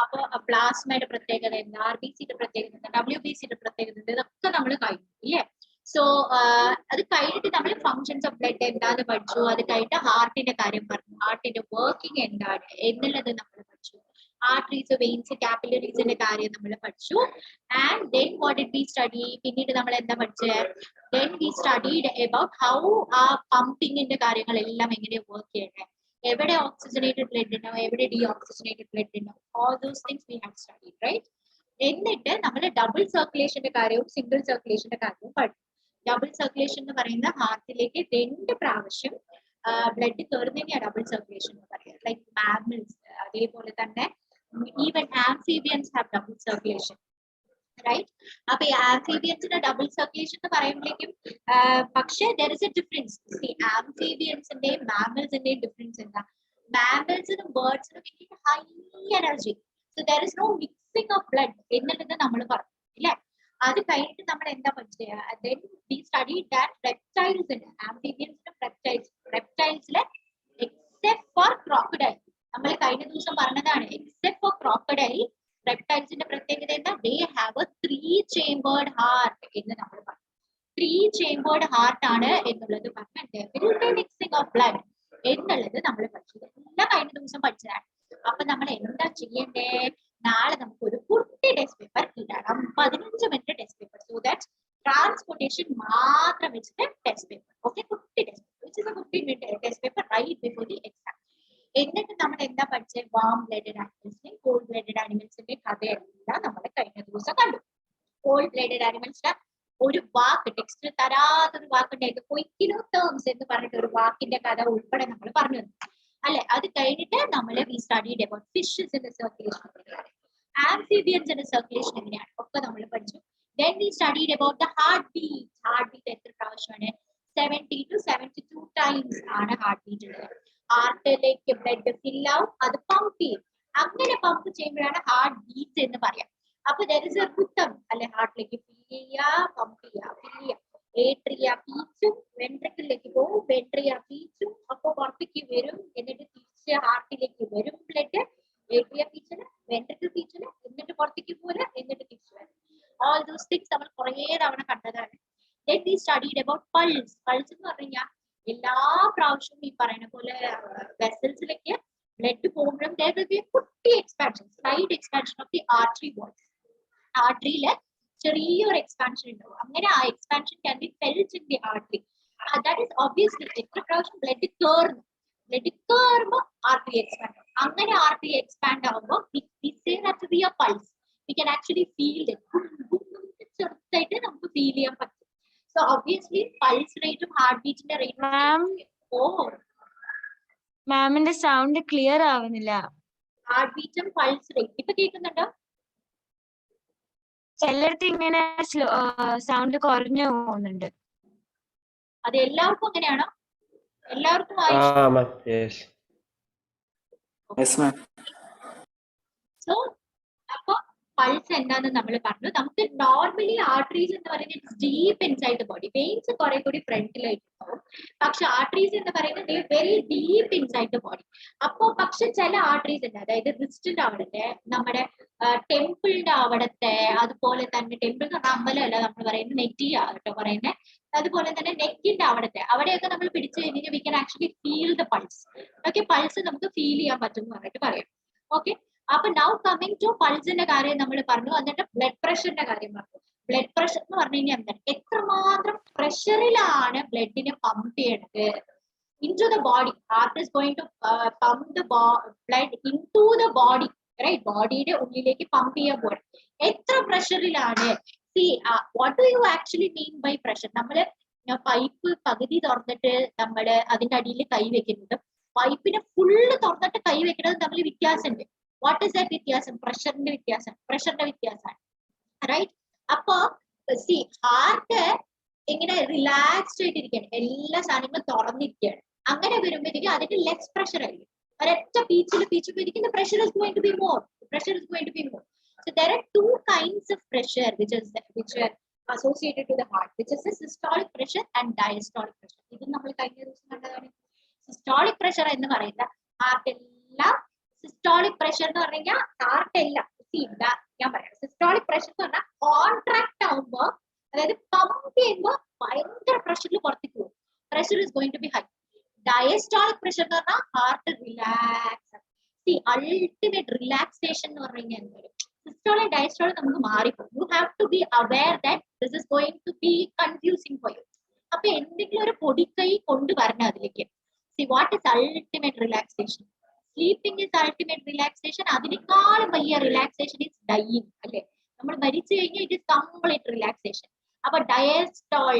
അപ്പൊ പ്ലാസ്മയുടെ പ്രത്യേകത എന്താ, RBCയുടെ പ്രത്യേകത എന്താ, WBCയുടെ പ്രത്യേകത എന്താ, ഇതൊക്കെ നമ്മൾ കഴിഞ്ഞു ഇല്ലേ. സോ അത് കഴിഞ്ഞിട്ട് നമ്മൾ ഫങ്ഷൻസ് ഓഫ് ബ്ലഡ് എന്താന്ന് പഠിച്ചു. അത് കഴിഞ്ഞിട്ട് ഹാർട്ടിന്റെ കാര്യം പറഞ്ഞു, ഹാർട്ടിന്റെ വർക്കിംഗ് എന്താണ് എന്നുള്ളത് നമ്മൾ പഠിച്ചു. ആർട്ടറീസ്, വെയിൻസ്, കാപ്പിലറീസിന്റെ കാര്യം നമ്മൾ പഠിച്ചു. And then what did we study, പിന്നീട് നമ്മൾ എന്താ പഠിച്ചത്, then we studied about how ആ പമ്പിങ്ങിന്റെ കാര്യങ്ങളെല്ലാം എങ്ങനെ വർക്ക് ചെയ്യണേ, എവിടെ ഓക്സിജനേറ്റഡ് ബ്ലഡ് ഉണ്ടോ, എവിടെ ഡീഓക്സിജനേറ്റഡ് ബ്ലഡ് ഉണ്ടോ, all those things we have studied, right. എന്നിട്ട് നമ്മൾ ഡബിൾ സർക്കുലേഷന്റെ കാര്യവും സിംഗിൾ സർക്കുലേഷന്റെ കാര്യവും പഠിച്ചു. ഡബിൾ സർക്കുലേഷൻ എന്ന് പറയുന്ന ഹാർട്ടിലേക്ക് 2 പ്രാവശ്യം ബ്ലഡ് കയറുന്നതിനെയാണ് ഡബിൾ സർക്കുലേഷൻ എന്ന് പറയുന്നത്. ലൈക്ക് മാമൽസ്, അതേപോലെ തന്നെ even amphibians have double circulation, right. അപ്പൊ ഈ ആംഫീബിയൻസിന്റെ ഡബിൾ സർക്കുലേഷൻ എന്ന് പറയുമ്പോഴേക്കും പക്ഷേ ദർ ഇസ് എ ഡിഫറൻസ്. ആംഫീബിയൻസിന്റെയും മാമൽസിന്റെയും ഡിഫറൻസ് എന്താ, മാമൽസിനും ബേർഡ്സിനും high energy, so there is no mixing of blood എന്നുള്ളത് നമ്മൾ പറഞ്ഞു ഇല്ലേ. അത് കഴിഞ്ഞിട്ട് നമ്മൾ എന്താ പഠിച്ചത്, we studied that reptiles in amphibians and reptiles except for crocodile, നമ്മൾ കഴിഞ്ഞ ദിവസം പറഞ്ഞതാണ്, except for crocodile reptilesന്റെ പ്രത്യേകത എന്താ, they have a 3-chambered heart എന്ന് നമ്മൾ പറഞ്ഞു. 3-chambered heart ആണ് എന്നുള്ളത് പറഞ്ഞു. there will be mixing of blood എന്നുള്ളത് നമ്മൾ പഠിച്ചത്, എല്ലാം കഴിഞ്ഞ ദിവസം പഠിച്ചതാണ്. അപ്പൊ നമ്മൾ എന്താ ചെയ്യണ്ടേ, നാളെ നമുക്ക് ഒരു കുട്ടി ടെസ്റ്റ് പേപ്പർ ഇടണം, 15 minute test paper, so that transportation മാത്രം വെച്ചിട്ട് ടെസ്റ്റ് പേപ്പർ. ഓക്കെ, കുട്ടി test paper, which is a 15 minute test paper right before the exam. എന്നിട്ട് നമ്മൾ എന്താ പഠിച്ചത്, വാം ബ്ലഡഡ് ആനിമൽസിന്റെയും കോൾഡ് ബ്ലഡഡ് ആനിമൽസിന്റെയും കഥയെല്ലാം നമ്മൾ കഴിഞ്ഞ ദിവസം കണ്ടു. കോൾഡ് ബ്ലഡഡ് ആനിമൽസിന്റെ ഒരു വാക്ക്, ടെക്സ്റ്റിൽ തരാത്തൊരു വാക്കുണ്ടായിട്ട് കൊയ്ക്കിലോ ടേംസ് എന്ന് പറഞ്ഞിട്ട് ഒരു വാക്കിന്റെ കഥ ഉൾപ്പെടെ നമ്മൾ പറഞ്ഞു അല്ലെ. അത് കഴിഞ്ഞിട്ട് നമ്മൾ വി സ്റ്റഡീഡ് അബൌട്ട് ഫിഷസിന്റെ സർക്കുലേഷൻ, ആംഫീബിയൻസിന്റെ സർക്കുലേഷൻ എങ്ങനെയാണ് ഒക്കെ നമ്മൾ പഠിച്ചു. Then we studied about the heartbeat. Heartbeat എത്ര പ്രാവശ്യമാണ്, 70 to 72 times ആണ് heartbeat ഉള്ളത്. ഹാർട്ടിലേക്ക് ബ്ലഡ് ഫിൽ ആവും, അത് പമ്പ് ചെയ്യും. അങ്ങനെ പമ്പ് ചെയ്യുമ്പോഴാണ് ഹാർട്ട് ബീറ്റ് എന്ന് പറയാം. അപ്പൊ there is a rhythm അല്ലെ, ഹാർട്ടിലേക്ക് ഫിൽ ചെയ്യുക, പമ്പ് ചെയ്യുക, ഫിൽ ചെയ്യുക. ഏട്രിയ പീച്ചും വെൻട്രിക്കിളിലേക്ക് പോകും, വെൻട്രിയ പീച്ചും അപ്പൊ പുറത്തേക്ക് വരും, എന്നിട്ട് തിരിച്ച് ഹാർട്ടിലേക്ക് വരും ബ്ലഡ്. ഏട്രിയ പീച്ചിന്, വെൻട്രിക്കിൾ പീച്ചിന്, എന്നിട്ട് പുറത്തേക്ക് പോരാ, എന്നിട്ട് തിരിച്ചു വരും. All those things നമ്മൾ കുറേ തവണ കണ്ടതാണ്. Then we studied about pulse. Pulse എന്ന് പറഞ്ഞു കഴിഞ്ഞാൽ എല്ലാ പ്രാവശ്യവും ഈ പറയുന്ന പോലെ വെസൽസിലേക്ക് ബ്ലഡ് പോകുമ്പോഴും there will be a കുട്ടി expansion, slight expansion of the artery walls. ആർട്ടറിയില് ചെറിയൊരു എക്സ്പാൻഷൻ ഉണ്ടാവും. അങ്ങനെ ആ expansion can be felt in the artery. That is obviously എത്ര പ്രാവശ്യം ബ്ലഡ് കയറുമ്പോൾ ആർട്ടറി എക്സ്പാൻഡ് ആവും. അങ്ങനെ ആർട്ടറി എക്സ്പാൻഡ് ആവുമ്പോൾ we say that to be a pulse. We can actually feel it. ചെറുതായിട്ട് നമുക്ക് ഫീൽ ചെയ്യാൻ പറ്റും. സോ ഒബ്വിയസ്ലി പൾസ് റേറ്റും ഹാർട്ട് ബീറ്റിന്റെ റേറ്റും. മാമിന്റെ സൗണ്ട് ക്ലിയർ ആവുന്നില്ല. ഹാർട്ട് ബീറ്റും പൾസ് റേറ്റ് ഇപ്പൊ കേൾക്കുന്നുണ്ടോ? ചിലടത്ത് ഇങ്ങനെ സൗണ്ട് കുറഞ്ഞു പോകുന്നുണ്ട്. അത് എല്ലാവർക്കും അങ്ങനെയാണോ? എല്ലാവർക്കും സോ അപ്പൊ പൾസ് എന്താന്ന് നമ്മൾ പറഞ്ഞു. നമുക്ക് നോർമലി ആർട്ടറീസ് എന്ന് പറയുന്നത് deep inside the body, veins കുറെ കൂടി ഫ്രണ്ടിലായിട്ട് ഉണ്ടാവും. പക്ഷെ ആർട്ടറീസ് എന്ന് പറയുന്നത് very deep inside the body. അപ്പോ പക്ഷെ ചില ആർട്ടറീസ് ഉണ്ട്, അതായത് റിസ്റ്റിന്റെ അവിടത്തെ, നമ്മുടെ ടെമ്പിളിന്റെ അവിടത്തെ, അതുപോലെ തന്നെ ടെമ്പിൾ എന്ന് പറഞ്ഞാൽ അമ്പലമല്ല നമ്മൾ പറയുന്നത്, നെറ്റിയാ കേട്ടോ പറയുന്നത്. അതുപോലെ തന്നെ നെക്കിന്റെ അവിടെയൊക്കെ നമ്മൾ പിടിച്ചു കഴിഞ്ഞാൽ we can actually feel the pulse. Okay, pulse നമുക്ക് ഫീൽ ചെയ്യാൻ പറ്റും എന്ന് പറഞ്ഞിട്ട് പറയാം. ഓക്കെ, അപ്പൊ നൗ കമ്മിങ് ടു പൾസിന്റെ കാര്യം നമ്മൾ പറഞ്ഞു. എന്നിട്ട് ബ്ലഡ് പ്രഷറിന്റെ കാര്യം പറഞ്ഞു. ബ്ലഡ് പ്രഷർ എന്ന് പറഞ്ഞു കഴിഞ്ഞാൽ എന്താണ്, എത്രമാത്രം പ്രഷറിലാണ് ബ്ലഡിനെ പമ്പ് ചെയ്യണത് into the body. Heart is going to pump the blood into the body, right? ബോഡിയുടെ ഉള്ളിലേക്ക് പമ്പ് ചെയ്യാൻ പോകണം. എത്ര പ്രഷറിലാണ്? See, what do you actually mean by pressure? നമ്മള് പൈപ്പ് പകുതി തുറന്നിട്ട് നമ്മള് അതിന്റെ അടിയിൽ കൈ വെക്കുന്നത്, പൈപ്പിനെ ഫുള്ള് തുറന്നിട്ട് കൈ വെക്കുന്നത് തമ്മിൽ വ്യത്യാസമുണ്ട്. വാട്ട് ഇസ് ദാറ്റ് വ്യത്യാസം? പ്രഷറിന്റെ വ്യത്യാസമാണ്, റൈറ്റ്? അപ്പൊ സി ഹാർട്ട് ഇങ്ങനെ റിലാക്സ്ഡ് ആയിട്ടിരിക്കുകയാണ്, എല്ലാ സാധനങ്ങളും തുറന്നിരിക്കുകയാണ്. അങ്ങനെ വരുമ്പോഴത്തേക്കും അതിന്റെ ലെസ് പ്രഷർ ആയിരിക്കും. ഒരൊറ്റ പീച്ചുമ്പോൾ ഇരിക്കുന്ന pressure is going to be more. So there are two kinds of pressure which are associated to the heart, which is the systolic pressure and diastolic pressure. ഇത് നമ്മൾ കഴിഞ്ഞ ദിവസം കണ്ടതാണ്. സിസ്റ്റോളിക് പ്രഷർ എന്ന് പറയുന്ന ഹാർട്ട് എല്ലാം സിസ്റ്റോളിക് പ്രഷർ എന്ന് പറഞ്ഞു കഴിഞ്ഞാൽ ഹാർട്ട് അല്ല, ഞാൻ പറയാം. സിസ്റ്റോളിക് പ്രഷർ എന്ന് പറഞ്ഞാൽ കോൺട്രാക്ട് ആവുമ്പോ, അതായത് പമ്പ് ചെയ്യുമ്പോ ഭയങ്കര പ്രഷറിൽ പുറത്തേക്ക് പോകും. Pressure is going to be high. Diastolic pressure എന്ന് പറഞ്ഞാൽ ഹാർട്ട് റിലാക്സ്. അൾട്ടിമേറ്റ് റിലാക്സേഷൻ എന്ന് പറഞ്ഞു കഴിഞ്ഞാൽ എന്താ, സിസ്റ്റോളിക് ഡയസ്റ്റോളിക് നമുക്ക് മാറിപ്പോകും. You have to be aware that this is going to be confusing for you. അപ്പൊ എന്തെങ്കിലും ഒരു പൊടിക്കൈ കൊണ്ടുവരണം അതിലേക്ക്. What is ultimate relaxation? Sleeping is ultimate relaxation. അതിനേക്കാളും വലിയ റിലാക്സേഷൻ ഇസ് ഡൈയിങ്, അല്ലെ? നമ്മൾ മരിച്ചു കഴിഞ്ഞാൽ ഇറ്റ് ഇസ് കംപ്ലീറ്റ് റിലാക്സേഷൻ. അപ്പൊ diastole,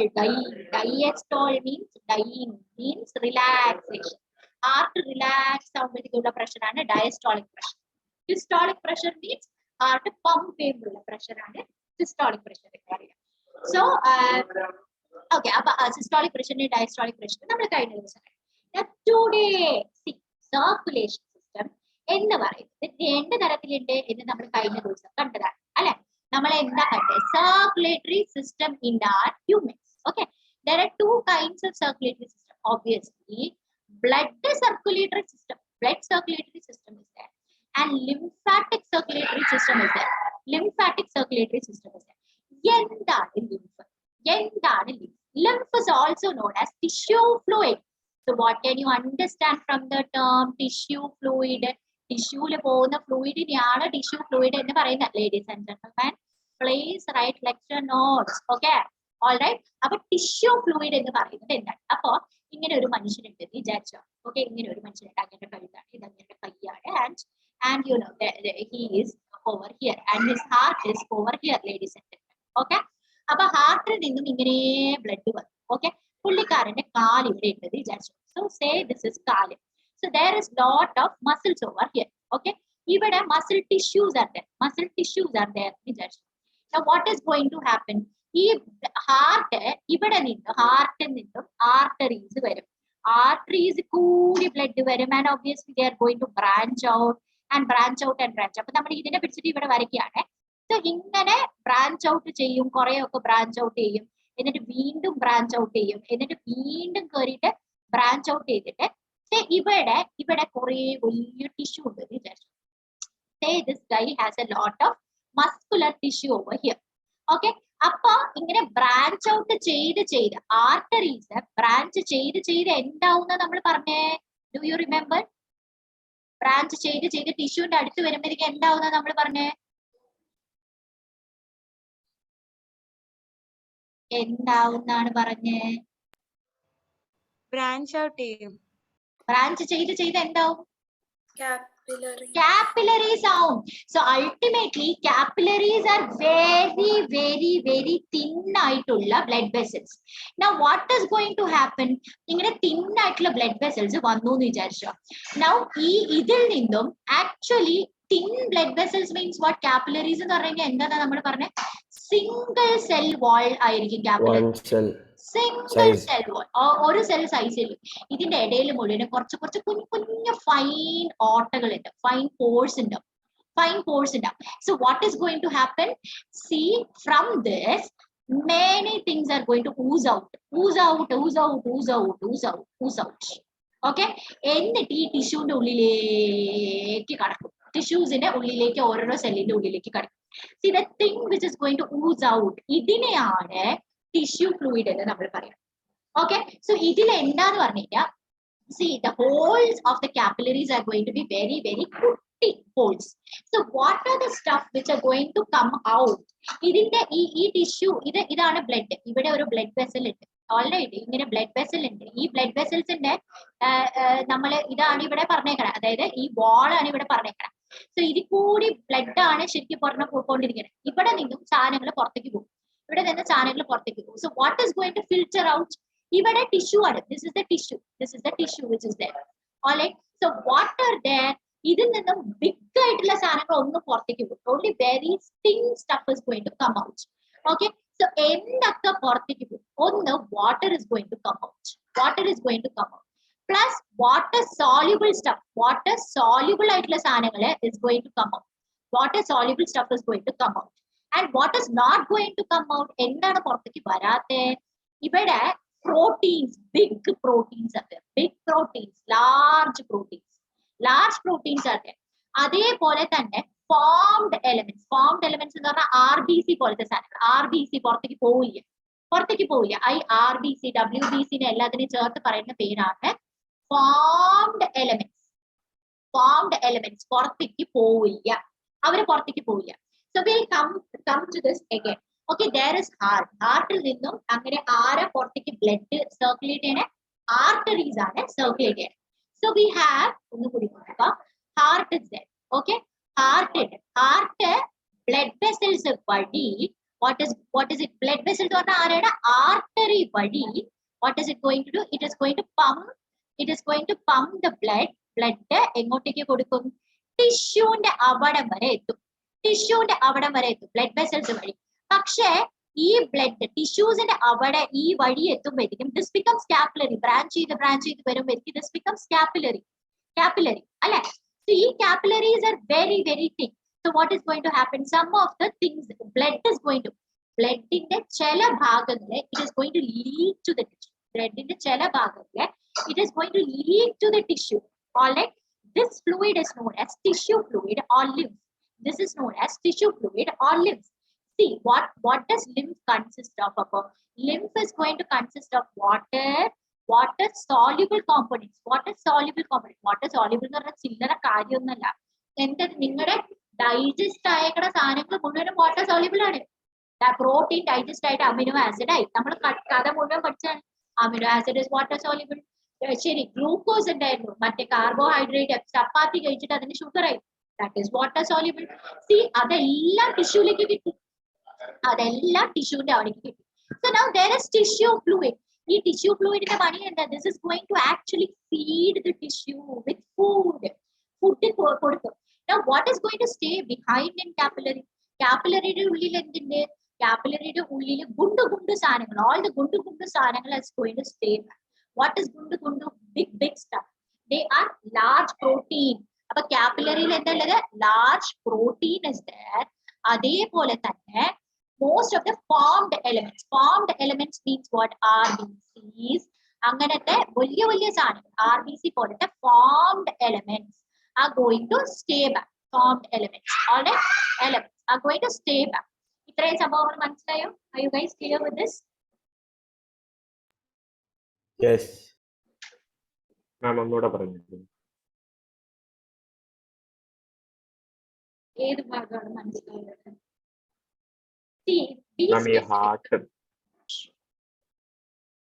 diastole means dying, means relaxation. Heart relax ആവുമ്പോഴത്തേക്കുള്ള പ്രഷറാണ് diastolic pressure. Systolic pressure means heart pump ചെയ്യുമ്പോഴുള്ള പ്രഷറാണ് സിസ്റ്റോളിക് പ്രഷർ എന്ന് പറയുക. സോ ഓക്കെ, അപ്പൊ സിസ്റ്റോളിക് പ്രഷറിന്റെ ഡയസ്റ്റോളിക് പ്രഷർ നമ്മൾ കഴിഞ്ഞ ദിവസം ടുഡേ സർക്കുലേഷൻ സിസ്റ്റം എന്ന് പറയുന്നത് രണ്ട് തരത്തിലുണ്ട് എന്ന് നമ്മൾ കഴിഞ്ഞ ദിവസം കണ്ടതാണ്, അല്ലെ? നമ്മൾ എന്താ കണ്ടത്? Circulatory system in are humans. Okay, there are two kinds of circulatory system. Obviously, blood circulatory system is there, and lymphatic circulatory system is there. Lymphatic circulatory system is there. എന്താണ് lymph? എന്താണ് lymph? Lymph is also known as tissue fluid. So what can you understand from the term tissue fluid? ടിഷ്യൂല് പോകുന്ന ഫ്ലൂയിഡിനെയാണ് tissue fluid എന്ന് പറയുന്നത്. Ladies and gentleman, please write lecture notes. Okay, alright. അപ്പൊ tissue fluid എന്ന് പറയുന്നത് എന്താണ്? അപ്പൊ ഇങ്ങനെ ഒരു മനുഷ്യനുണ്ട് വിചാരിച്ചോ. ഓക്കെ, ഇങ്ങനെ ഒരു മനുഷ്യനുണ്ട്, അങ്ങനെ കഴുത്താണ്, ഇത് അങ്ങനെ കൈയാണ്, and you know he is over here and his heart is over here, ladies and gentlemen. Okay, അപ്പൊ ഹാർട്ടിൽ നിന്നും ഇങ്ങനെ ബ്ലഡ് വന്നു. ഓക്കെ, പുള്ളിക്കാരന്റെ കാല് ഇവിടെ ഉള്ളത് വിചാരിച്ചു. സോ സേ ദിസ് ഇസ് കാല്. So there is lot of muscles over here. Okay, ഇവിടെ muscle tissues are there. വിചാരിച്ചു. Now what is going to happen? ഈ ഹാർട്ട് ഇവിടെ ഹാർട്ടിൽ നിന്നും ആർട്ടറീസ് വരും. ആർട്ടറീസ് കൂടി ബ്ലഡ് വരും, and obviously they are going to branch out. അപ്പൊ നമ്മൾ ഇതിനെ പിടിച്ചിട്ട് ഇവിടെ വരയ്ക്കുകയാണ്. സോ ഇങ്ങനെ ബ്രാഞ്ച് ഔട്ട് ചെയ്യും, കുറെയൊക്കെ ബ്രാഞ്ച് ഔട്ട് ചെയ്യും, എന്നിട്ട് വീണ്ടും ബ്രാഞ്ച് ഔട്ട് ചെയ്യും, എന്നിട്ട് വീണ്ടും കയറിയിട്ട് ബ്രാഞ്ച് ഔട്ട് ചെയ്തിട്ട് ഇവിടെ കുറെ വലിയ ടിഷ്യൂ ഉണ്ട് വിചാരിച്ചു. Say this guy has a lot of muscular tissue over here. Okay, അപ്പൊ ഇങ്ങനെ ബ്രാഞ്ച് ഔട്ട് ചെയ്ത് ആർട്ടറീസ് ബ്രാഞ്ച് ചെയ്ത് എന്താവുന്ന നമ്മൾ പറഞ്ഞേ? Do you remember? ബ്രാഞ്ച് ചെയ്ത് ടിഷ്യൂന്റെ അടുത്ത് വരുമ്പോഴേക്ക് എന്താവുന്ന നമ്മൾ പറഞ്ഞേ? എന്താവുന്നാണ് പറഞ്ഞേ? ബ്രാഞ്ച് ഔട്ട് ചെയ്യും. ബ്രാഞ്ച് ചെയ്ത് എന്താവും? Capillaries ആവും. So ultimately capillaries are very very very thin ആയിട്ടുള്ള blood vessels. Now what is going to happen? ഇങ്ങനെ thin ആയിട്ടുള്ള blood vessels വന്നു എന്ന് വിചാരിച്ചോ. Now ഇതിൽ നിന്നും actually thin blood vessels means what? Capillaries എന്ന് പറഞ്ഞാൽ എന്താണ് നമ്മൾ പറഞ്ഞേ? സിംഗിൾ സെൽ വാൾ ആയിരിക്കും capillary. സിംഗിൾ സെൽ വാൾ, ഒരു സെൽ സൈസിൽ. ഇതിന്റെ ഇടയിൽ മുഴുവൻ കുറച്ച് കുഞ്ഞു ഫൈൻ ഓട്ടകളുണ്ട്, ഫൈൻ പോഴ്സ് ഉണ്ടാവും. So what is going to happen? See, from this many things are going to ooze out. Okay, എന്നിട്ട് ഈ ടിഷ്യൂന്റെ ഉള്ളിലേക്ക് കടക്കും. ടിഷ്യൂസിന്റെ ഉള്ളിലേക്ക്, ഓരോരോ സെല്ലിന്റെ ഉള്ളിലേക്ക് കടക്കും. See, the thing which is going to ooze out, ഇതിനെയാണ് ടിഷ്യൂ ഫ്ലൂയിഡ് എന്ന് നമ്മൾ പറയാം. Okay, so ഇതിൽ എന്താന്ന് പറഞ്ഞു കഴിഞ്ഞാൽ, see, the holes of the capillaries are going to be very very കുട്ടി holes. So what are the stuff which are going to come out? ഇതിന്റെ ഈ ടിഷ്യൂ, ഇതാണ് ബ്ലഡ്. ഇവിടെ ഒരു ബ്ലഡ് വെസൽ ഉണ്ട്. ഓൾറൈറ്റ്, ഇങ്ങനെ ബ്ലഡ് വെസൽ ഉണ്ട്. ഈ ബ്ലഡ് വെസൽസിന്റെ നമ്മൾ ഇതാണ് ഇവിടെ പറഞ്ഞേക്കണം, അതായത് ഈ വാളാണ് ഇവിടെ പറഞ്ഞേക്കണം. സോ ഇതിൽ കൂടി ബ്ലഡ് ആണ് ശരിക്കും പറഞ്ഞ പോയിക്കൊണ്ടിരിക്കുന്നത്. ഇവിടെ നിന്നും സാധനങ്ങൾ പുറത്തേക്ക് പോകും, ഇവിടെ നിന്ന് സാധനങ്ങൾ പുറത്തേക്ക് പോകും. So what is going to filter out? ഇവിടെ ടിഷ്യൂ ആണ്. This is the tissue which is there. Alright, so what are there? ഇതിൽ നിന്നും ബിഗ് ആയിട്ടുള്ള സാധനങ്ങൾ ഒന്നും പുറത്തേക്ക് പോകും. Only very thin stuff is going to come out. Okay, so എന്തൊക്കെ പുറത്തേക്ക് പോകും? ഒന്ന്, water is going to come out. Plus water soluble stuff, water soluble ആയിട്ടുള്ള സാധനങ്ങൾ is going to come out. Water soluble stuff is going to come out. And what is not going to come out? എന്താണ് പുറത്തേക്ക് വരാത്തെ? ഇവിടെ proteins, big proteins are there. Large proteins are there. അതേപോലെ തന്നെ formed elements എന്ന് പറഞ്ഞാൽ RBC പോലത്തെ സാധനങ്ങൾ. RBC പുറത്തേക്ക് പോവില്ല. ഈ RBC WBC എല്ലാത്തിനെയും ചേർത്ത് പറയുന്ന പേരാണ് ഫോംഡ് എലമെന്റ്സ്. പുറത്തേക്ക് പോവില്ല. So we'll come to this again. Okay, there is heart. Heartil നിന്നും അങ്ങനെ പുറത്തേക്ക് ബ്ലഡ് സർക്കുലേറ്റ് ചെയ്യണ arteries ആണ് circulate ചെയ്യണത്. So we have ഒന്നുകൂടി നോക്കാം. Heart is there. Okay, heart blood vessels വഴി what is it? Blood vessels എന്ന് പറഞ്ഞാൽ ആരാണ്? artery വഴി what is it going to do? It is going to pump the blood എങ്ങോട്ടേക്ക് കൊടുക്കും? ടിഷ്യൂന്റെ അവിടം വരെ എത്തും. ബ്ലഡ് വെസൽസ് വഴി. പക്ഷേ ഈ ബ്ലഡ് ടിഷ്യൂസിന്റെ അവിടെ ഈ വഴി എത്തുമ്പോഴേക്കും ദിസ് ബിക്കംസ് കാപ്പിലറി. ബ്രാഞ്ച് ചെയ്ത് വരുമ്പോഴേക്കും ദിസ് ബിക്കംസ് കാപ്പിലറി അല്ലെ? So ഈ capillaries are very very thick. So what is going to happen? Some of the things bloodന്റെ ചില ഭാഗങ്ങളെ it is going to leak to the tissue. bloodന്റെ ചില ഭാഗങ്ങളെ it is going to leak to the tissue. All right, this fluid is known as tissue fluid or lymph. This is known as tissue fluid or lymph. See, what does lymph consist of? Lymph is going to consist of water soluble components. Water soluble എന്ന് പറഞ്ഞാൽ ചില്ലറ കാര്യമൊന്നുമല്ല. എന്താ നിങ്ങളുടെ digest ആയേക്കണ സാധനങ്ങൾ മുഴുവനും water soluble ആണ്. പ്രോട്ടീൻ ഡൈജസ്റ്റ് ആയിട്ട് അമിനോ ആസിഡ് ആയി. നമ്മൾ കഥ മുഴുവൻ പഠിച്ചാണ്. Amino acid is water soluble. ശരി, ഗ്ലൂക്കോസ് ഉണ്ടായിരുന്നു. മറ്റേ കാർബോഹൈഡ്രേറ്റ് ചപ്പാത്തി കഴിച്ചിട്ട് അതിന് ഷുഗർ ആയി. That is water soluble. See, അതെല്ലാം ടിഷ്യൂലേക്ക് കിട്ടി. ടിഷ്യൂന്റെ അവിടേക്ക് കിട്ടി. So now there is tissue fluid. ഈ ടിഷ്യൂ ഫ്ലൂയിഡിന്റെ പണി എന്താ? This is going to actually feed the tissue with food കൊടുക്കും. Now what is going to stay behind in capillary? Capillary ഉള്ളിൽ എന്തിന്റെ? Capillary ഉള്ളിൽ ഗുണ്ടു സാധനങ്ങൾ. All the ഗുണ്ടു സാധനങ്ങൾ is going to stay back. What is Gundu? Big stuff. They are large protein. അപ്പൊ capillary എന്താ ഉള്ളത്? Large protein is there. അതേപോലെ തന്നെ most of the formed elements means what? RBCs. അങ്ങനത്തെ വലിയ സാധനങ്ങൾ RBC പോലത്തെ formed elements are going to stay back. Formed elements, all right, elements are going to stay back. ഇത്രയും സംഭവങ്ങൾ മനസ്സിലായോ? Are you guys clear with this? Yes. ഒന്നുകൂടെ പറഞ്ഞു. ഏത് ഭാഗമാണ് മനസ്സിലായത്?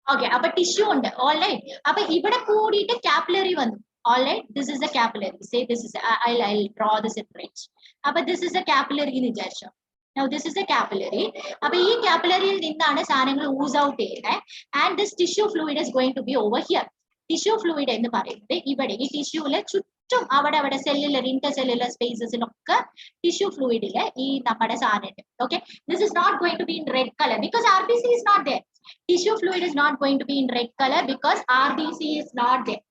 Okay, അപ്പൊ ടിഷ്യൂ ഉണ്ട്. ഓൾറൈറ്റ്, അപ്പൊ ഇവിടെ കൂടിയിട്ട് കാപ്പിലറി വന്നു. Alright, this is a capillary. Say this is I'll draw this in bridge. But this is a capillary in vicharicho. Now this is a capillary. Appo ee capillary il ninnaanu saanangal ooze out cheyne, and this tissue fluid is going to be over here. Tissue fluid ennu parayunnathu ivade ee tissue le chuttum avade cellular intercellular spaces ilokke tissue fluid ile ee nammade saanam. Okay, this is not going to be in red color because RBC is not there. Tissue fluid is not going to be in red color because RBC is not there.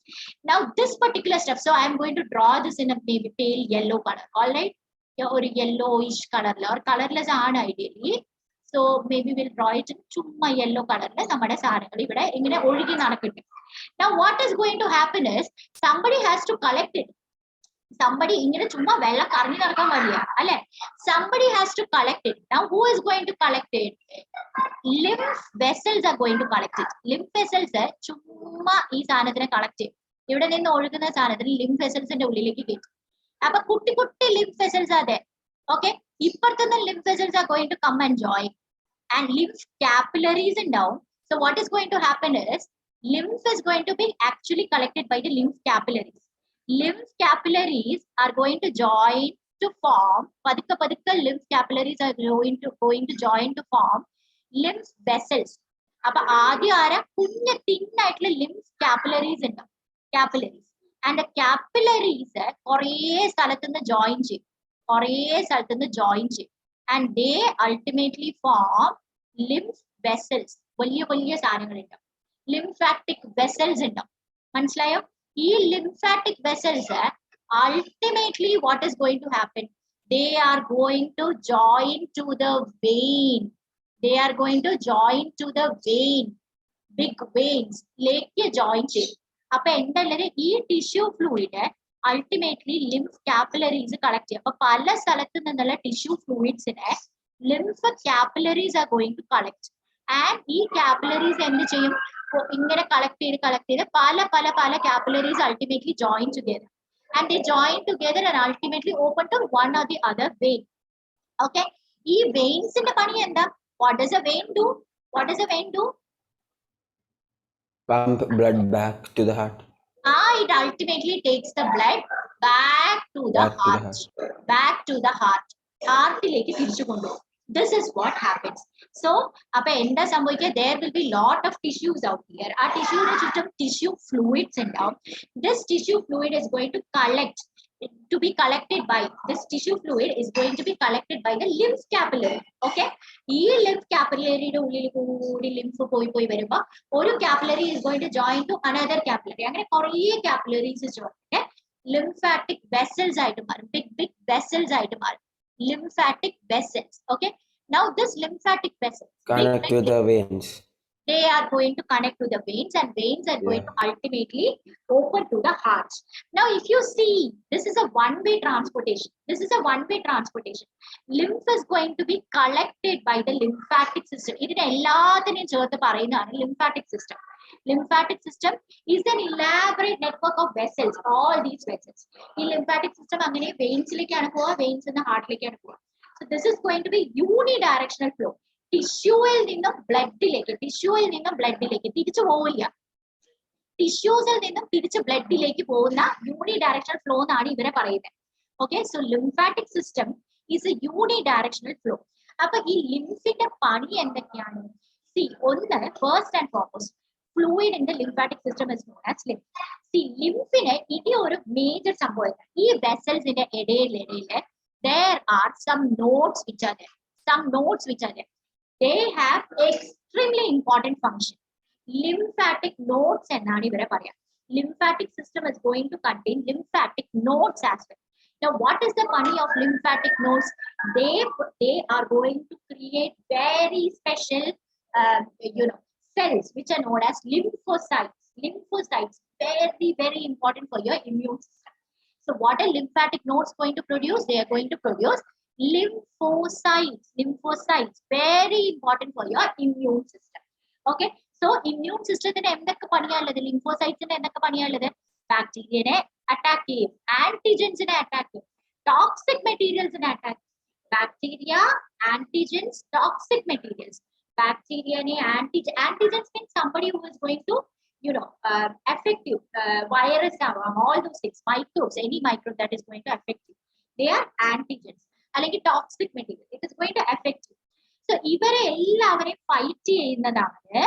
Now this particular stuff, so I am going to draw this in a maybe pale yellow color. All right, or yellowish color or colorless ആണ് ideally. So maybe we'll draw it in ചുമ്മാ yellow color ല് നമ്മുടെ സാധനങ്ങൾ ഇവിടെ ഇങ്ങനെ ഒഴുകി നടക്കട്ടെ. Now what is going to happen is somebody has to collect it. Somebody ഇങ്ങനെ ചുമ്മാ വെള്ളം കറങ്ങി നടക്കാൻ പാടില്ല അല്ലെ? Somebody has to collect it. Now who is going to collect it? Lymph vessels are going to collect it. Lymph vessels ചുമ്മാ ഈ സാധനത്തിനെ കളക്ട് ചെയ്യും. ഇവിടെ നിന്ന് ഒഴുകുന്ന സാധനത്തിന് lymph vesselsന്റെ ഉള്ളിലേക്ക് കയറ്റും. അപ്പൊ കുട്ടി lymph vessels are there. Okay, ഇപ്പുറത്തുനിന്ന് lymph vessels are going to come and join, and lymph capillaries ഉണ്ടാവും. So what is going to happen is lymph is going to be actually collected by the lymph capillaries. Lymph capillaries are going to join to form padikka lymph capillaries are going to join to form lymph vessels. Appa ആദ്യം ആരാ? കുഞ്ഞ thin ആയിട്ടുള്ള lymph capillaries ഉണ്ടാവും. Capillaries, and the capillaries കുറേ സ്ഥലത്തുനിന്ന് join ചെയ്യും, and they ultimately form lymph vessels. വലിയ സാധനങ്ങൾ ഉണ്ടാവും. lymphatic vessels ഉണ്ടാവും. മനസ്സിലായോ? ഈ lymphatic vessels ultimately what is going to happen? They are going to join to the vein. Big veins lake join ചെയ്യും. അപ്പൊ എന്താ ഈ tissue fluid ultimately lymph capillaries collect ചെയ്യുക. അപ്പൊ പല സ്ഥലത്തു നിന്നുള്ള tissue fluids നെ lymph capillaries are going to collect. And ഈ capillaries എന്ത് ചെയ്യും? ഇങ്ങനെ collect ചെയ്ത് പല capillaries ultimately join together. And they join together and ultimately open to one or the other vein. Okay? ഈ veins ന്റെ പണി എന്താ? What does a vein do? What does a vein do? Pump blood back to the heart. It ultimately takes the blood back to the heart. Back to the heart. Heartiലേക്ക് തിരിച്ചു കൊണ്ടുപോകും. This is what happens. So, അപ്പൊ എന്താ സംഭവിക്കുക? There will be lot of tissues out here. ആ ടിഷ്യൂവിന് ചുറ്റും tissue fluids ഉണ്ടാവും. This tissue fluid is going to be collected by this tissue fluid is going to be collected by the lymph capillary. Okay? ഈ lymph capillary യുടെ ഉള്ളിൽ കൂടി lymph പോയി വരുമ്പോൾ ഒരു capillary is going to join to another capillary. അങ്ങനെ കുറേ capillaries join. Okay? Lymphatic vessels ആയിട്ട് മാറും. Big vessels ആയിട്ട് മാറും. Lymphatic vessels. Okay? Now this lymphatic vessels Connect to the veins. They are going to connect to the veins, and veins are going to ultimately open to the heart. Now, if you see, this is a one-way transportation. This is a one-way transportation. Lymph is going to be collected by the lymphatic system. ഇതിനെ എല്ലാത്തിനെയും ചേർത്ത് പറയുന്നതാണ് lymphatic system. Lymphatic system is an elaborate network of vessels, all these vessels. ഈ lymphatic system അങ്ങനെ veins-ലേക്കാണ് പോവുക, veins in the heart-ലേക്കാണ് പോവുക. So this is going to be unidirectional flow. ടിഷ്യൂവിൽ നിന്നും ബ്ലഡിലേക്ക് തിരിച്ചു പോവില്ല. ടിഷ്യൂസിൽ നിന്നും തിരിച്ച് ബ്ലഡിലേക്ക് പോകുന്ന യൂണിഡയറക്ഷണൽ ഫ്ലോ എന്നാണ് ഇവരെ പറയുന്നത്. Okay, so lymphatic system is a unidirectional flow. അപ്പൊ ഈ ലിംഫിന്റെ പണി എന്തൊക്കെയാണ്? ഒന്ന്, first and foremost, fluid in the lymphatic system is known as lymph. ലിംഫിന് ഇനി ഒരു മേജർ സംഭവം, ഈ വെസൽസിന്റെ ഇടയിൽ there are some nodes which are there. They have extremely important function. Lymphatic nodes എന്നാണ് ഇവരെ പറയാ. Lymphatic system is going to contain lymphatic nodes as well. Now, what is the money of lymphatic nodes? They are going to create very special, cells which are known as lymphocytes. Lymphocytes, very important for your immune system. So, what are lymphatic nodes going to produce? They are going to produce lymphocytes. Lymphocytes, very important for your immune system. Okay, so immune system ine endokke paniyallathu? Lymphocytes ine endokke paniyallathu? Bacteria ne attack cheyum, antigens ne attack cheyum, toxic materials ne attack. Bacteria, antigens, toxic materials. Bacteria ne antigens means somebody who is going to affect you, virus, all those things, microbes, any microbe that is going to affect you, they are antigens. അല്ലെങ്കിൽ toxic material, it is going to affect you. So ഇവരെ എല്ലാവരെയും fight ചെയ്യുന്നതാണ്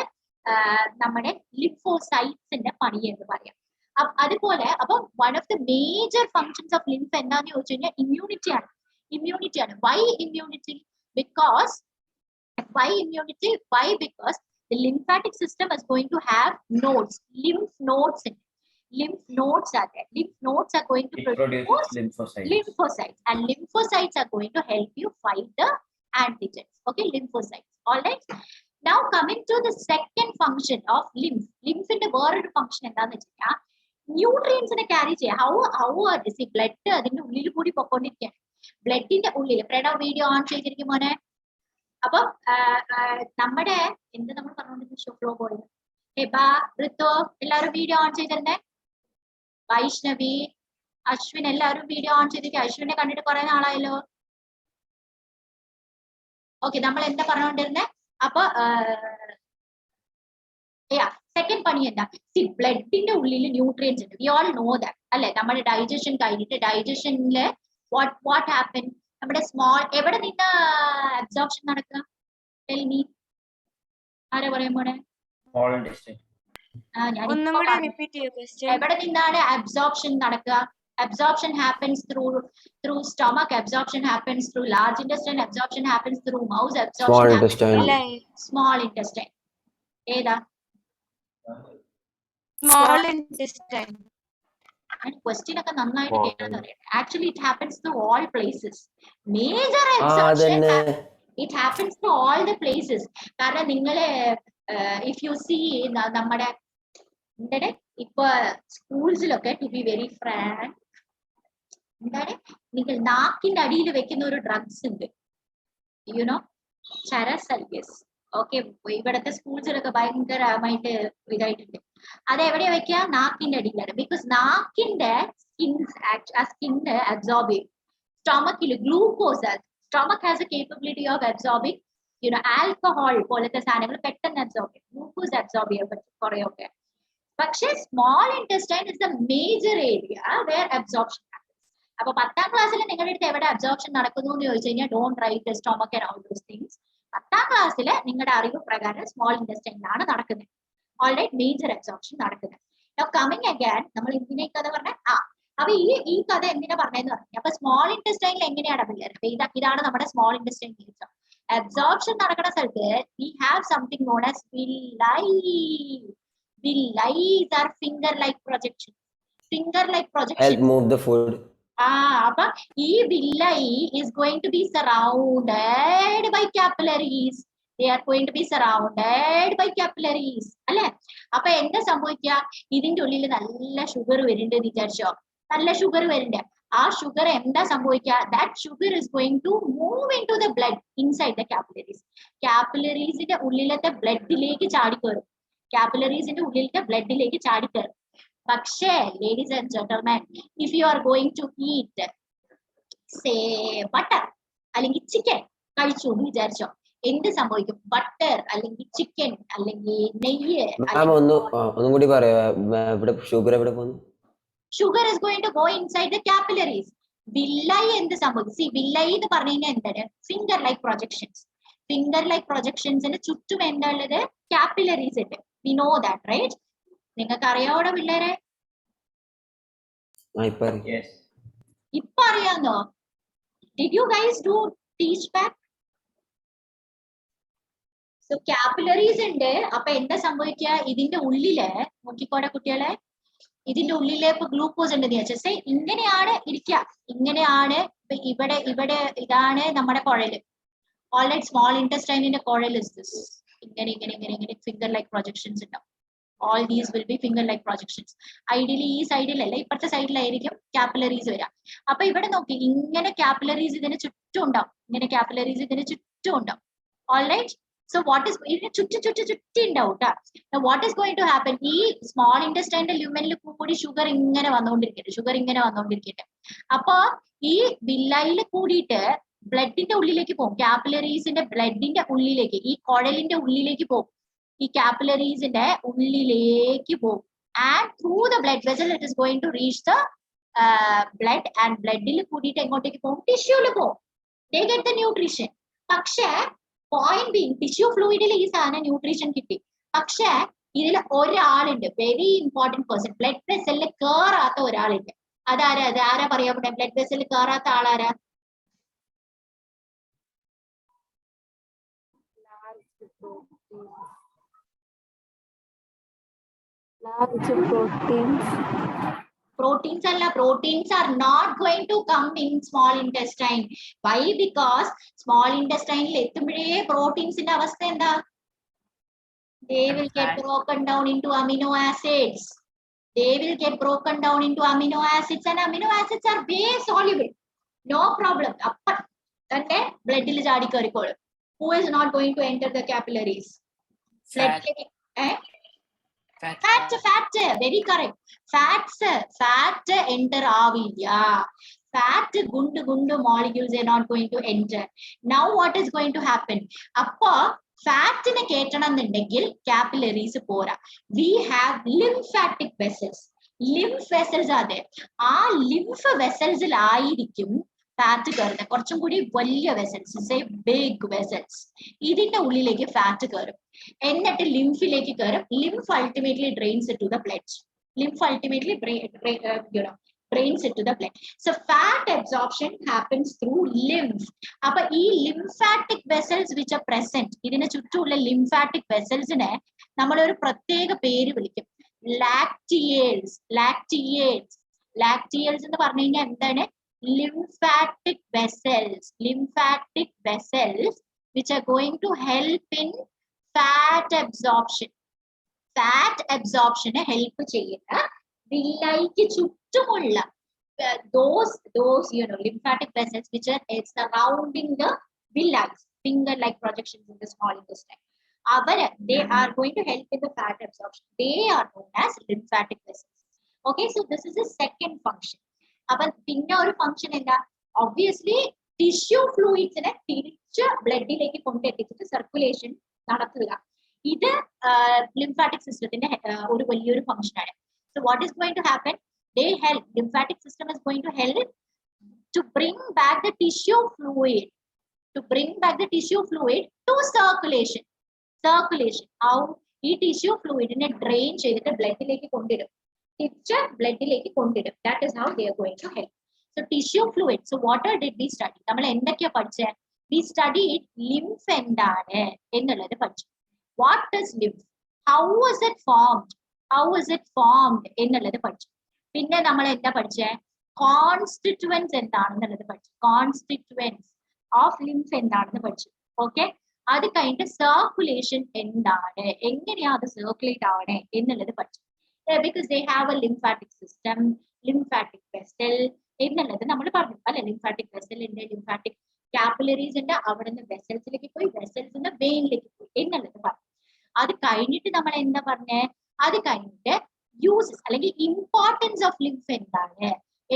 നമ്മുടെ ലിംഫോസൈറ്റ്സിന്റെ പണി എന്ന് പറയാം. അതുപോലെ അപ്പൊ one of the major functions of lymph എന്താന്ന് ചോദിച്ചു കഴിഞ്ഞാൽ ഇമ്മ്യൂണിറ്റിയാണ്. Why immunity? Because the lymphatic system is going to have nodes, lymph nodes in it. Lymph nodes are there. Lymph nodes are going to produce lymphocytes, and lymphocytes are going to help you fight the antigens. Okay, lymphocytes. All right. Now coming to the second function of lymph. Lymph in the word function endanu vecha nutrients ne carry cheya. How are this blood adinte ullil koodi pokkondirikkan. Blood inde ullil preda video on cheyirikkum mone. Appo nammade endu nammal parnondirunna show flow body heba rito ellarum video on cheyirunne. Vaishnavi, Ashwin, എല്ലാവരും video on ചെയ്തിരിക്കുക. അശ്വിനെ കണ്ടിട്ട് കുറെ നാളായല്ലോ. Okay, നമ്മൾ എന്താ പറഞ്ഞുകൊണ്ടിരുന്നേ? അപ്പൊ second പണി എന്താ? ബ്ലഡിന്റെ ഉള്ളിൽ ന്യൂട്രിയൻസ് ഉണ്ട്. വി ഓൾ നോ ദാറ്റ് അല്ലെ? നമ്മുടെ ഡൈജഷൻ കഴിഞ്ഞിട്ട് ഡൈജഷനില് വാട്ട് ഹാപ്പൻ? നമ്മുടെ എവിടെ നിന്ന് അബ്സോർപ്ഷൻ നടക്കുക? ആരാ പറയുമ്പോടെ? എവിടെ നിന്നാണ് അബ്സോർപ്ഷൻ നടക്കുക? Absorption happens through stomach, absorption happens through large intestine, absorption happens through mouth, small intestine. Eda? Small intestine. And question akka nannayittu kekkana. Actually it happens to all places. Major absorption it happens to all the places. കാരണം നിങ്ങളെ if you see നമ്മുടെ ഇപ്പൊ സ്കൂൾസിലൊക്കെ, to be very frank, എന്താണ് നിങ്ങൾ നാക്കിന്റെ അടിയിൽ വെക്കുന്ന ഒരു drugs ഉണ്ട്, യുനോ, ചരസൽഗസ്. ഓക്കെ, ഇവിടത്തെ സ്കൂൾസിലൊക്കെ ഭയങ്കരമായിട്ട് ഇതായിട്ടുണ്ട്. അത് എവിടെയാ വെക്കുക? നാക്കിന്റെ അടിയിലാണ്. ബിക്കോസ് നാക്കിന്റെ സ്കിന്ന് അബ്സോർബ് ചെയ്യും. സ്റ്റൊമക്കിൽ glucose, stomach has a capability of absorbing alcohol പോലത്തെ സാധനങ്ങൾ പെട്ടെന്ന് അബ്സോർബ് ചെയ്യും. ഗ്ലൂക്കോസ് അബ്സോർബ് ചെയ്യാൻ പറ്റും കുറെയൊക്കെ. പക്ഷേ small intestine is the major area where absorption. അപ്പൊ 10ാം ക്ലാസ്സിൽ നിങ്ങളുടെ അടുത്ത് എവിടെ അബ്സോർപ്ഷൻ നടക്കുന്നു എന്ന് ചോദിച്ചു കഴിഞ്ഞാൽ don't write stomach and all those things. 10ാം ക്ലാസ്സിൽ നിങ്ങളുടെ അറിവ് പ്രകാരം സ്മോൾ ഇൻറ്റസ്റ്റൈനിലാണ് നടക്കുന്നത്. ഓൾറൈറ്റ്, മേജർ അബ്സോർപ്ഷൻ നടക്കുന്നത്. കമ്മിങ് അഗൈൻ, നമ്മൾ എന്തിനാ ഈ കഥ പറഞ്ഞ? അപ്പൊ ഈ കഥ എന്തിനാ പറഞ്ഞതെന്ന് പറഞ്ഞു. അപ്പൊ സ്മോൾ ഇൻറ്റസ്റ്റൈനിൽ എങ്ങനെയാണ് പിള്ളേർ? ഇതാണ് നമ്മുടെ സ്മോൾ ഇൻറ്റസ്റ്റൈൻ കേസ്. അബ്സോർപ്ഷൻ നടക്കുന്ന സ്ഥലത്ത് we have something known as villi. Villis are finger-like projection. Finger-like projection. Help move the food. അപ്പൊ ഈ villi is going to be surrounded by capillaries. They are going to be surrounded by capillaries. അല്ലെ? അപ്പൊ എന്താ സംഭവിക്കുക? ഇതിന്റെ ഉള്ളിൽ നല്ല sugar വരുന്നുണ്ട് വിചാരിച്ചോ. നല്ല ഷുഗർ വരുന്നുണ്ട്. ആ ഷുഗർ എന്താ സംഭവിക്കുക? That sugar is going to move into the blood inside the capillaries. കാപ്പിലറീസിന്റെ ഉള്ളിലത്തെ ബ്ലഡിലേക്ക് ചാടിക്കയറും. കാപ്പിലറീസിന്റെ ഉള്ളിലത്തെ ബ്ലഡിലേക്ക് ചാടിക്കയറും. പക്ഷേ ladies and gentlemen, if you are going to eat say butter അല്ലെങ്കിൽ ചിക്കൻ കഴിച്ചു എന്ന് വിചാരിച്ചോ, എന്ത് സംഭവിക്കും? ബട്ടർ അല്ലെങ്കിൽ ചിക്കൻ അല്ലെങ്കിൽ നെയ്യ്, ഒന്നും കൂടി പറയാ, ഷുഗർ എവിടെ പോകുന്നു? sugar is going to go inside the capillaries. Villi എന്ത് സംഭവിക്കും? villi എന്ന് പറഞ്ഞു കഴിഞ്ഞാൽ എന്താണ്? Finger like projections. Finger like പ്രൊജക്ഷൻസിന് ചുറ്റും എന്താ ഉള്ളത്? കാപ്പിലറീസ് ഉണ്ട്. We know that, right? നിങ്ങൾക്ക് അറിയാവോടെ പിള്ളേരെ? ഇപ്പൊ അറിയാന്നോ? Did you guys do teach back? So capillaries ഉണ്ട്. അപ്പൊ എന്താ സംഭവിക്കുക? ഇതിന്റെ ഉള്ളില് നോക്കിക്കോടെ കുട്ടികളെ, ഇതിന്റെ ഉള്ളിലെ ഇപ്പൊ ഗ്ലൂക്കോസ് ഉണ്ട് വിചാരിച്ചേ. ഇങ്ങനെയാണ് ഇരിക്കുക, ഇങ്ങനെയാണ് ഇവിടെ ഇതാണ് നമ്മുടെ കുഴല്. ഓൾറൈറ്റ്, സ്മോൾ ഇൻറ്റസ്റ്റൈനിന്റെ കുഴൽ ഇസ് ദിസ്. ഇങ്ങനെ ഇങ്ങനെ ഇങ്ങനെ ഇങ്ങനെ ഫിംഗർ ലൈക്ക് പ്രൊജക്ഷൻസ് ഉണ്ടാവും. All these will be finger like projections. Ideally ഈ സൈഡിലല്ല, ഇപ്പുറത്തെ സൈഡിലായിരിക്കും കാപ്പിലറീസ് വരിക. അപ്പൊ ഇവിടെ നോക്കി, ഇങ്ങനെ കാപ്പിലറീസ് ഇതിന് ചുറ്റും ഉണ്ടാവും. ഇങ്ങനെ കാപ്പിലറീസ് ഇതിന് ചുറ്റും ഉണ്ടാവും. ഓൾറൈറ്റ്, so what is ചുറ്റി ഉണ്ടാവും ട്ടാ. Now what is going to happen? ഈ സ്മോൾ ഇൻറ്റസ്റ്റൈനിന്റെ ല്യൂമനിൽ കൂടി ഷുഗർ ഇങ്ങനെ വന്നുകൊണ്ടിരിക്കട്ടെ. അപ്പൊ ഈ വില്ലയിൽ കൂടിയിട്ട് ബ്ലഡിന്റെ ഉള്ളിലേക്ക് പോകും. കാപ്പിലറീസിന്റെ ബ്ലഡിന്റെ ഉള്ളിലേക്ക്, ഈ കുഴലിന്റെ ഉള്ളിലേക്ക് പോകും. ഈ കാപ്പിലറീസിന്റെ ഉള്ളിലേക്ക് പോകും. And through the blood vessel it is going to reach the blood. And ബ്ലഡിൽ കൂടിയിട്ട് എങ്ങോട്ടേക്ക് പോകും? ടിഷ്യൂല് പോകും. They get the nutrition. പക്ഷേ പോയിന്റ് ബീങ്, ടിഷ്യൂ ഫ്ലൂയിഡിൽ ഈ സാധനം ന്യൂട്രീഷൻ കിട്ടി. പക്ഷെ ഇതിൽ ഒരാളുണ്ട്, വെരി ഇമ്പോർട്ടന്റ് പേഴ്സൺ, ബ്ലഡ് വെസലിൽ കേറാത്ത ഒരാളുണ്ട്. അതാരാ? അത് ആരാ പറയാ? ബ്ലഡ് വെസലിൽ കേറാത്ത ആളാരാ? Proteins alla, proteins are not going to come in small intestine. Why? Because small intestine il ettumbade proteins inde avastha endha? They will get broken down into amino acids. And amino acids are very soluble. No problem. Appa tante blood il jaadi karikolu. Who is not going to enter the capillaries? Fat. Fat, very correct. Fat enter avilla. Fat gundu molecules are not going to enter. Now what is going to happen? Appa fat ne ketanannundengil capillaries pora. We have lymphatic vessels. Lymph vessels are there. Aa lymph vessels il aayirikkum fat കയറുന്നത്. കുറച്ചും കൂടി വലിയ vessels, say big vessels, ഇതിന്റെ ഉള്ളിലേക്ക് fat കയറും. എന്നിട്ട് ലിംഫിലേക്ക് കയറും. Lymph ultimately drains to the blood. drains it to the blood. So fat absorption happens through lymph. Appa ee lymphatic vessels which are present, idine chuttulla lymphatic vessels ne nammal oru pratyega peru vilikkum, lacteals. Lacteals ennu parnayna endane? Lymphatic vessels which are going to help in fat absorption. Fat absorption help ചെയ്യുന്ന വില്ലയ്ക്ക് ചുറ്റുമുള്ള those lymphatic vessels which are surrounding the villi, finger-like projections in the small intestine. They are going to help in the fat absorption. They are known as lymphatic vessels. Okay, so this is the second function. പിന്നെ ഒരു function എന്താ? Obviously tissue ഫ്ലൂയിഡ്സിനെ തിരിച്ച് ബ്ലഡിലേക്ക് കൊണ്ടെത്തിച്ചിട്ട് circulation നടത്തുക. ഇത് lymphatic സിസ്റ്റത്തിന്റെ ഒരു വലിയൊരു function ആണ്. So what is going to happen? They help. Lymphatic system is going to help to bring back the tissue fluid. To bring back the tissue fluid to circulation. Circulation. How? ഈ tissue ഫ്ലൂയിഡിനെ drain ചെയ്തിട്ട് ബ്ലഡിലേക്ക് കൊണ്ടിടും. തിരിച്ച് ബ്ലഡിലേക്ക് കൊണ്ടിടും. That is how they are going to help. So tissue fluid. So what did we study? നമ്മൾ എന്തൊക്കെയാ പഠിച്ചേ? We studied lymph എന്താണ് എന്നുള്ളത് പഠിച്ചു. What is lymph? How is it formed? How is it formed എന്നുള്ളത് പഠിച്ചു. പിന്നെ നമ്മൾ എന്താ പഠിച്ചേ? Constituents എന്താണെന്നുള്ളത് പഠിച്ചു. Constituents of lymph എന്താണെന്ന് പഠിച്ചു. ഓക്കെ, അത് കഴിഞ്ഞിട്ട് സർക്കുലേഷൻ എന്താണ്, എങ്ങനെയാ അത് സർക്കുലേറ്റ് ആവണേ എന്നുള്ളത് പഠിച്ചു. Because they have a lymphatic system, lymphatic vessel എന്നുള്ളത് നമ്മൾ പറഞ്ഞു അല്ലെ. ലിംഫാറ്റിക് വെസൽ ഉണ്ട്, ലിംഫാറ്റിക് കാപ്പിലറീസ് ഉണ്ട്, അവിടെ നിന്ന് വെസൽസിലേക്ക് പോയി, വെസൽസിന്റെ വെയിനിലേക്ക് പോയി എന്നുള്ളത് പറഞ്ഞു. അത് കഴിഞ്ഞിട്ട് നമ്മൾ എന്താ പറഞ്ഞേ? അത് കഴിഞ്ഞിട്ട് യൂസസ് അല്ലെങ്കിൽ ഇമ്പോർട്ടൻസ് ഓഫ് ലിംഫ് എന്താണ്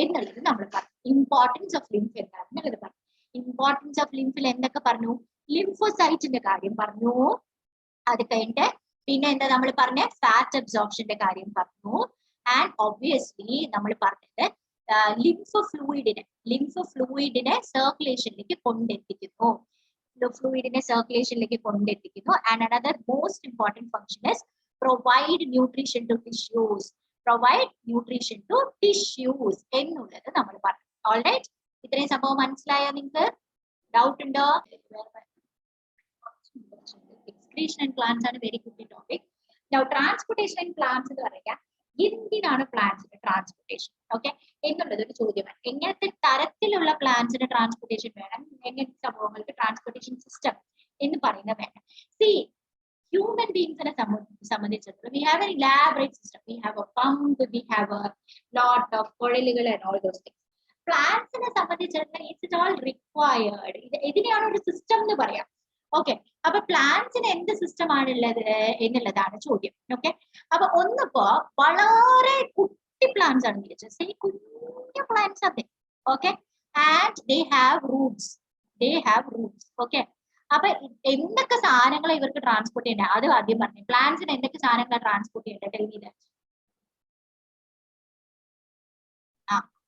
എന്നുള്ളത് നമ്മൾ പറഞ്ഞു. ഇമ്പോർട്ടൻസ് ഓഫ് ലിംഫ് എന്താണെന്നുള്ളത് പറഞ്ഞു. ഇമ്പോർട്ടൻസ് ഓഫ് ലിംഫിൽ എന്തൊക്കെ പറഞ്ഞു? ലിംഫോസൈറ്റിന്റെ കാര്യം പറഞ്ഞു. അത് കഴിഞ്ഞിട്ട് പിന്നെ എന്താ നമ്മൾ പറഞ്ഞ? ഫാറ്റ് അബ്സോർപ്ഷന്റെ കാര്യം പറഞ്ഞു. ആൻഡ് ഒബ്വിയസ്ലി നമ്മൾ പറഞ്ഞത് ലിംഫ് ഫ്ലൂയിഡിനെ സർക്കുലേഷനിലേക്ക് കൊണ്ടെത്തിക്കുന്നു. ഫ്ലൂയിഡിനെ സർക്കുലേഷനിലേക്ക് കൊണ്ടെത്തിക്കുന്നു. And another most important function is provide nutrition to tissues. Provide nutrition to tissues എന്നുള്ളത് നമ്മൾ പറഞ്ഞു. ഓൾറൈറ്റ്, ഇത്രയും സംഭവം മനസ്സിലായോ നിങ്ങൾക്ക്? ഡൗട്ട് ഉണ്ടോ? Excretion and plants ആണ് very good topic. Now transportation in plants എന്ന് പറയാ, എന്തിനാണ് പ്ലാന്റ്സിന്റെ ട്രാൻസ്പോർട്ടേഷൻ ഓക്കെ എന്നുള്ളത് ഒരു ചോദ്യമാണ്. എങ്ങനത്തെ തരത്തിലുള്ള പ്ലാന്റ്സിന്റെ ട്രാൻസ്പോർട്ടേഷൻ വേണം, എങ്ങനത്തെ സംഭവങ്ങൾക്ക് ട്രാൻസ്പോർട്ടേഷൻ സിസ്റ്റം എന്ന് പറയുന്നത് വേണം. സി, ഹ്യൂമൻ ബീങ്സിനെ സംബന്ധിച്ചിടത്തോളം we have an elaborate system. We have a pump, we have a lot of കുഴലുകൾ and all those things. പ്ലാന്റ്സിനെ സംബന്ധിച്ചിടത്തോളം it's all required. ഇതിനെയാണ് ഒരു സിസ്റ്റം എന്ന് പറയാം. ഓക്കെ, അപ്പൊ പ്ലാന്റ്സിന് എന്ത് സിസ്റ്റം ആണുള്ളത് എന്നുള്ളതാണ് ചോദ്യം. ഓക്കെ, അപ്പൊ ഒന്നിപ്പോ വളരെ കുട്ടി പ്ലാന്റ്സ് ആണ് വിളിച്ചത്, കുഞ്ഞു പ്ലാന്റ്സ് അതെ. Okay, and they have Roots. Okay, അപ്പൊ എന്തൊക്കെ സാധനങ്ങൾ ഇവർക്ക് ട്രാൻസ്പോർട്ട് ചെയ്യേണ്ടത് അത് ആദ്യം പറഞ്ഞു. പ്ലാന്റ്സിന് എന്തൊക്കെ സാധനങ്ങളാണ് ട്രാൻസ്പോർട്ട് ചെയ്യേണ്ടത്? Tell me that.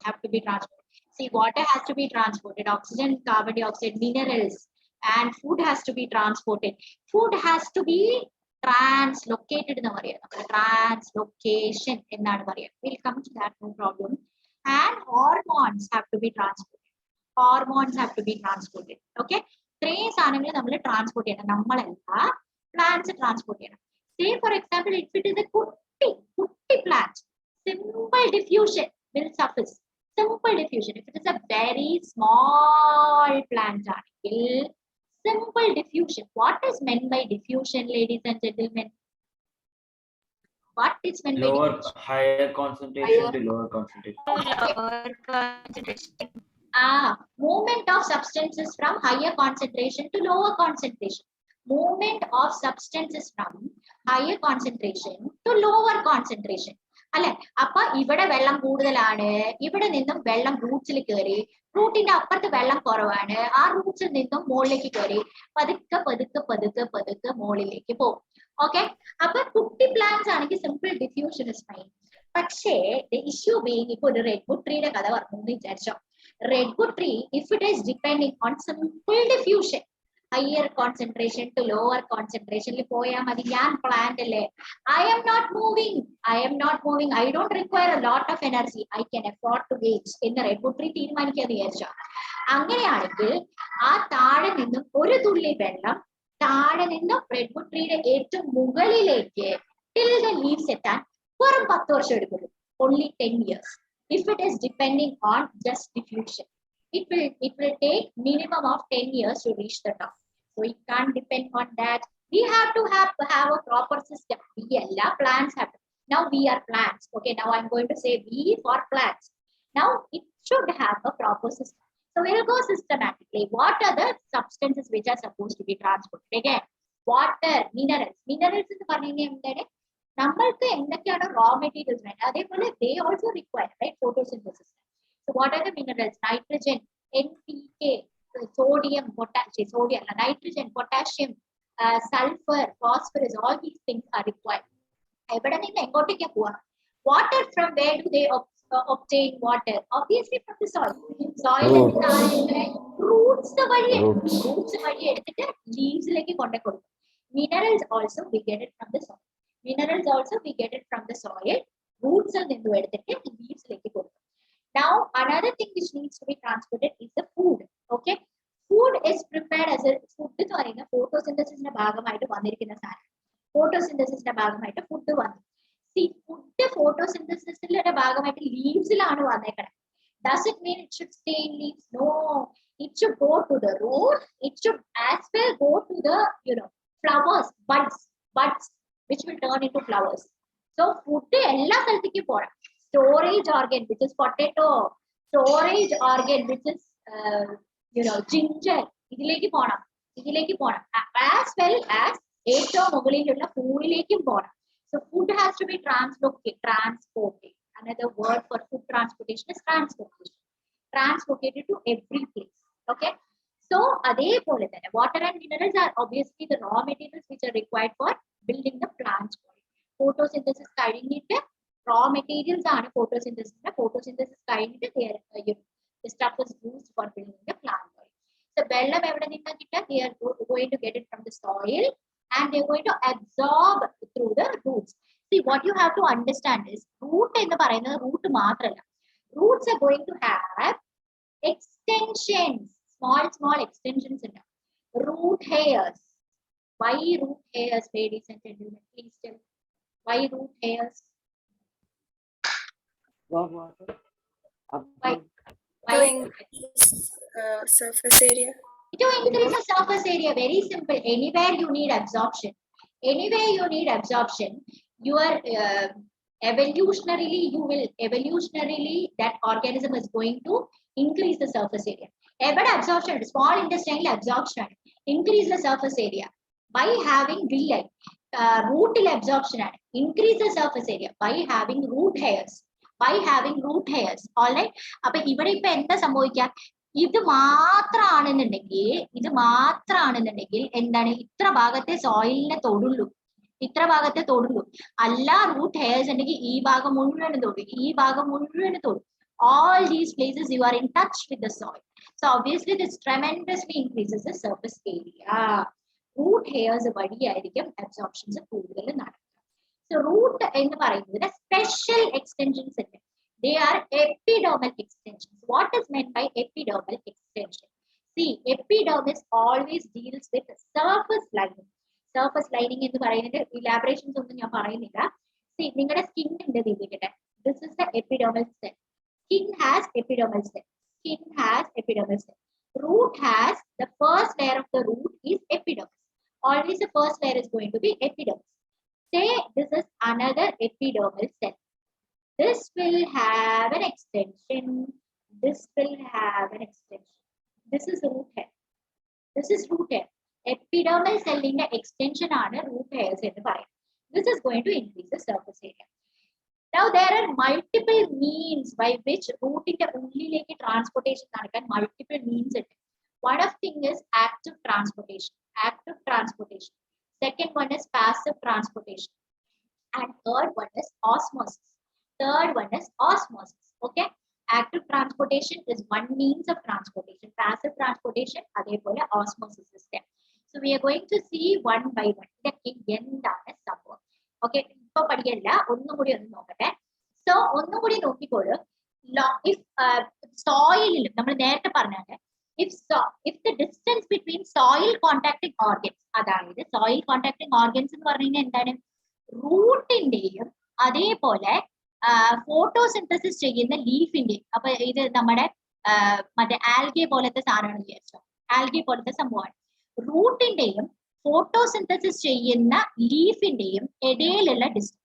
Have to be transported. See, water has to be transported, oxygen, carbon dioxide, minerals, and food has to be transported. Food has to be translocated എന്ന് പറയാം. Translocation എന്നാണ് പറയാം. We'll come to that, no problem. And hormones have to be transported. Okay, ഇത്രയും സാധനങ്ങൾ നമ്മൾ transport ചെയ്യണം. നമ്മളല്ല, plants transport ചെയ്യണം. Say for example, if it is a കുട്ടി plant, simple diffusion will suffice. Simple diffusion. If it is a very small plant, simple diffusion. What is meant by diffusion, ladies and gentlemen? What is meant by diffusion? Higher concentration to lower concentration. Movement of substances from higher concentration to lower concentration. Movement of substances from higher concentration to lower concentration. അല്ലെ, അപ്പൊ ഇവിടെ വെള്ളം കൂടുതലാണ്, ഇവിടെ നിന്നും വെള്ളം റൂട്ട്സിൽ കയറി, റൂട്ടിന്റെ അപ്പുറത്ത് വെള്ളം കുറവാണ്, ആ റൂട്ട്സിൽ നിന്നും മുകളിലേക്ക് കയറി പതുക്കെ മുകളിലേക്ക് പോകും. ഓക്കെ, അപ്പൊ കുട്ടി പ്ലാന്റ്സ് ആണെങ്കിൽ സിമ്പിൾ ഡിഫ്യൂഷൻ ഇസ് ഫൈൻ. പക്ഷേ ഇഷ്യൂ ബീങ്, ഇപ്പൊ ഒരു റെഡ്വുഡ് ട്രീയുടെ കഥ പറഞ്ഞു എന്ന് വിചാരിച്ചോ. Redwood tree if it is depending on simple diffusion, higher concentration to lower concentration ൽ പോയാൽ മതി. ഞാൻ പ്ലാന്റ് അല്ലേ, I am not moving, I don't require a lot of energy, I can afford to wait എന്ന് redwood tree തീരുമാനിക്കാന്ന് വിചാരിച്ചോ. അങ്ങനെയാണെങ്കിൽ ആ താഴെ നിന്നും ഒരു തുള്ളി വെള്ളം താഴെ നിന്നും റെഡ്വുഡ് ട്രീയുടെ ഏറ്റവും മുകളിലേക്ക് till the leaves എത്താൻ വെറും 10 വർഷം എടുക്കുള്ളൂ. Only 10 years. If it is depending on just diffusion, it will take minimum of 10 years to reach the top. So it can't depend on that. We have to have a proper system. We all plants have to. Now we are plants. Okay, now I'm going to say we for plants. Now it should have a proper system. So we'll go systematically. What are the substances which are supposed to be transported? Again, water, minerals. Minerals എന്ന് പറഞ്ഞു കഴിഞ്ഞാൽ എന്താണ്? നമ്മൾക്ക് എന്തൊക്കെയാണ് raw materials വേണ്ടത് അതേപോലെ they also require, right, photosynthesis. So what are the minerals? Nitrogen, NPK, sodium, potassium, nitrogen, potassium, sulfur, phosphorus, all these things are required. എവിടെ നിന്ന് എങ്ങോട്ടേക്കാ പോവാ? Water, from where do they obtain water? Obviously from the soil. Soil roots വഴി എടുത്തിട്ട് leaves-ലേക്ക് കൊണ്ടു കൊടുക്കും. Minerals also we get it from the soil. Minerals also we get it from the soil. Roots-ൽ നിന്ന് എടുത്തിട്ട് leaves-ലേക്ക് കൊടുക്കും. Now another thing which needs to be transported is the food. Okay, food is prepared as a food എന്ന് പറയുന്ന photosynthesis-ന്റെ ഭാഗമായിട്ട് വന്നിരിക്കുന്ന സാധനം. photosynthesis-ന്റെ ഭാഗമായിട്ട് food വന്നു. See, food photosynthesis-ന്റെ ഭാഗമായിട്ട് leaves-ലാണ് വന്നേക്കണേ. Does it mean it should stay in leaves? No, it should go to the root. It should as well go to the flowers, buds which will turn into flowers. So food എല്ലാ സ്ഥലത്തേക്കും പോണം. Storage organ which is potato, storage organ which is ginger, ഇതിലേക്ക് പോണം. As well as ഏറ്റവും മുകളിലുള്ള food-ലേക്കും പോണം. So food has to be transported. Another word for food transportation is transportation. Transported to every place. Okay. So adepole thane water and minerals are obviously the raw materials which are required for building the plant's body. Photosynthesis കഴിഞ്ഞിട്ട് raw materials are photosynthesis. Photosynthesis കഴിഞ്ഞിട്ട് the stuff is used for building the plant body. So വെള്ളം എവിടെ നിന്നാ കിട്ടുക? They are going to get it from the soil and they are going to absorb through the roots. See, what you have to understand is root എന്ന് പറയുന്നത് root മാത്രമല്ല. Roots are going to have extensions, small extensions in them. Root hairs. Why root hairs, ladies and gentlemen? Please tell. Why root hairs? Why? To increase surface area. To increase the surface area, very simple. Anywhere you need absorption. Your evolutionarily that organism is going to increase the surface area. But absorption, small intestinal absorption, increase the surface area by having villi. Root absorption, increase the surface area by having root hairs. All right. അപ്പൊ ഇവിടെ ഇപ്പൊ എന്താ സംഭവിക്കുക? ഇത് മാത്രാണെന്നുണ്ടെങ്കിൽ എന്താണ് ഇത്ര ഭാഗത്തെ സോയിലിനെ തൊടുള്ളൂ. അല്ല റൂട്ട് ഹെയർസ് ഉണ്ടെങ്കിൽ ഈ ഭാഗം മുഴുവൻ തൊടും. All these places you are in touch with the soil. So obviously this tremendously increases the surface area. Root hairs വഴിയായിരിക്കും absorptions കൂടുതൽ നടക്കുക. So root എന്ന് പറയുന്നത് special extensions ഉണ്ട്. They are epidermal extensions. What is meant by epidermal extension? See, epidermis always deals with surface lining. Surface lining എന്ന് പറയുന്നത് elaborations ഒന്നും ഞാൻ പറയുന്നില്ല. See, നിങ്ങളുടെ skin ഉണ്ട് ഇതിരിക്കട്ടെ. This is the epidermal cell. Skin has epidermal cell. Root has the first layer of the root is epidermis. Always the first layer is going to be epidermis. Say this is another epidermal cell. This will have an extension. This is root hair. Epidermal cell in the extension ആണ് root hairs എന്ന് പറയും. This is going to increase the surface area. Now there are multiple means by which root in the ഉള്ളിലേക്ക് transportation നടക്കാൻ multiple means ഉണ്ട്. One of thing is active transportation. Second one is passive transportation. And third one is osmosis. Okay. Active transportation is one means of transportation. Passive transportation, adepole osmosis system. So we are going to see one by one. എന്താണ് സംഭവം? Okay. ഇപ്പൊ പഠിക്കല്ല, ഒന്നും കൂടി ഒന്ന് നോക്കട്ടെ. So ഒന്നും കൂടി നോക്കിക്കോളൂ. If soil, നമ്മൾ നേരത്തെ പറഞ്ഞാൽ if the distance between soil contacting organs, അതായത് soil contacting organs എന്ന് പറഞ്ഞു കഴിഞ്ഞാൽ എന്താണ്? റൂട്ടിന്റെയും അതേപോലെ ഫോട്ടോസിന്തസിസ് ചെയ്യുന്ന ലീഫിന്റെയും. അപ്പൊ ഇത് നമ്മുടെ മറ്റേ ആൽഗെ പോലത്തെ സാധനമാണ് വിചാരിച്ചോ. ആൽഗെ പോലത്തെ സംഭവമാണ്. റൂട്ടിന്റെയും ഫോട്ടോസിന്തസിസ് ചെയ്യുന്ന ലീഫിന്റെയും ഇടയിലുള്ള distance.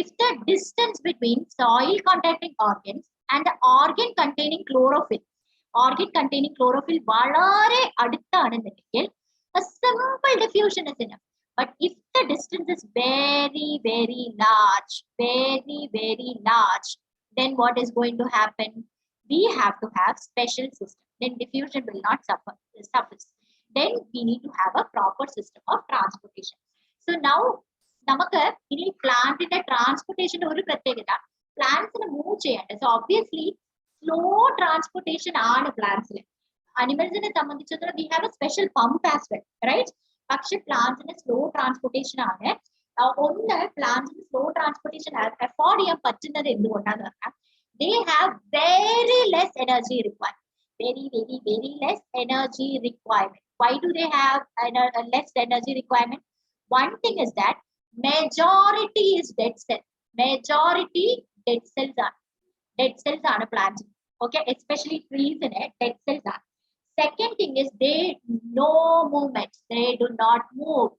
If the distance between soil contacting organs and the organ containing chlorophyll. Organ containing chlorophyll വളരെ അടുത്താണെന്നുണ്ടെങ്കിൽ a simple diffusion is enough. But if the distance is very, very large, then what is going to happen? We have to have special system. Then diffusion will not suffice. Then we need to have a proper system of transportation. So now, നമുക്ക് ഇനി പ്ലാന്റിന്റെ ട്രാൻസ്പോർട്ടേഷന്റെ ഒരു പ്രത്യേകത, പ്ലാന്റ്സിന് move ചെയ്യേണ്ടത്. So obviously slow transportation ആണ് പ്ലാന്റ്സിൽ. അനിമൽസിനെ സംബന്ധിച്ചിടത്തോളം we have a special pump as well, right? പക്ഷെ പ്ലാന്റ്സിന് സ്ലോ ട്രാൻസ്പോർട്ടേഷൻ ആണ്. ഒന്ന്, പ്ലാന്റ്സിന് സ്ലോ ട്രാൻസ്പോർട്ടേഷൻ അഫോർഡ് ചെയ്യാൻ പറ്റുന്നത് എന്തുകൊണ്ടാന്ന് പറഞ്ഞാൽ they have very less energy requirement. Very less energy requirement. Why do they have less energy requirement? One thing is that majority is dead cells. Majority dead cells are plants. Okay, especially trees in it, dead cells are. Second thing is they no movement. They do not move.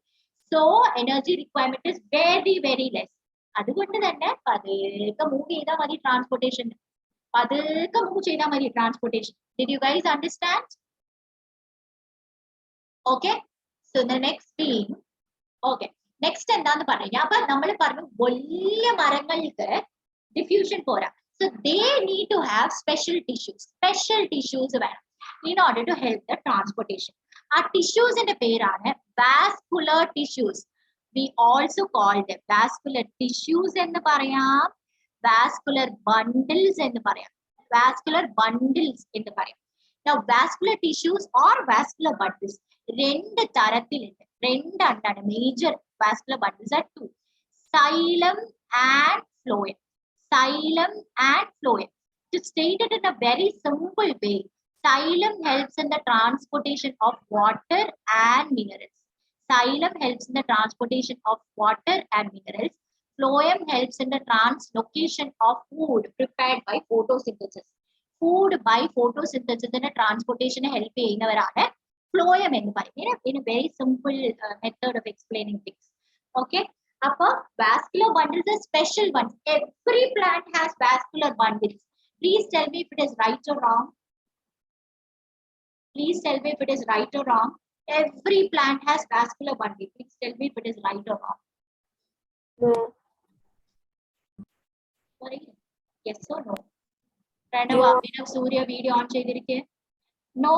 So energy requirement is very less. അതുകൊണ്ട് തന്നെ പതുക്കെ move ചെയ്താൽ മതി transportation. പതുക്കെ move ചെയ്താൽ മതി transportation. Did you guys understand? Okay. So the next being, okay. Next എന്താന്ന് പറഞ്ഞാൽ, അപ്പൊ നമ്മൾ പറഞ്ഞു വലിയ മരങ്ങൾക്ക് ഡിഫ്യൂഷൻ പോരാ. So they need to have special tissues വേണം in order to help the transportation. ആ ടിഷ്യൂസിന്റെ പേരാണ് vascular tissues. We also call them vascular tissues എന്ന് പറയാം, vascular bundles എന്ന് പറയാം, vascular bundles എന്ന് പറയാം. Now vascular tissues or vascular bundles രണ്ട് തരത്തിലുണ്ട്. രണ്ടെണ്ണാണ് major vascular bundles are two: xylem and phloem. Xylem and phloem. To state it in a very simple way, xylem helps in the transportation of water and minerals. Xylem helps in the transportation of water and minerals. Phloem helps in the translocation of food prepared by photosynthesis. Food by photosynthesis in the transportation help ചെയ്യുന്നവരാണ് phloem എന്ന് പറയുന്നത്. In a very simple method of explaining things. Okay. Appo vascular bundles are special ones. Every plant has vascular bundles. Please tell me if it is right or wrong. Please tell me if it is right or wrong. Every plant has vascular bundle. Please tell me if it is right or wrong. No. Sorry. Yes or no? Pranava, Surya video on cheydirike. No,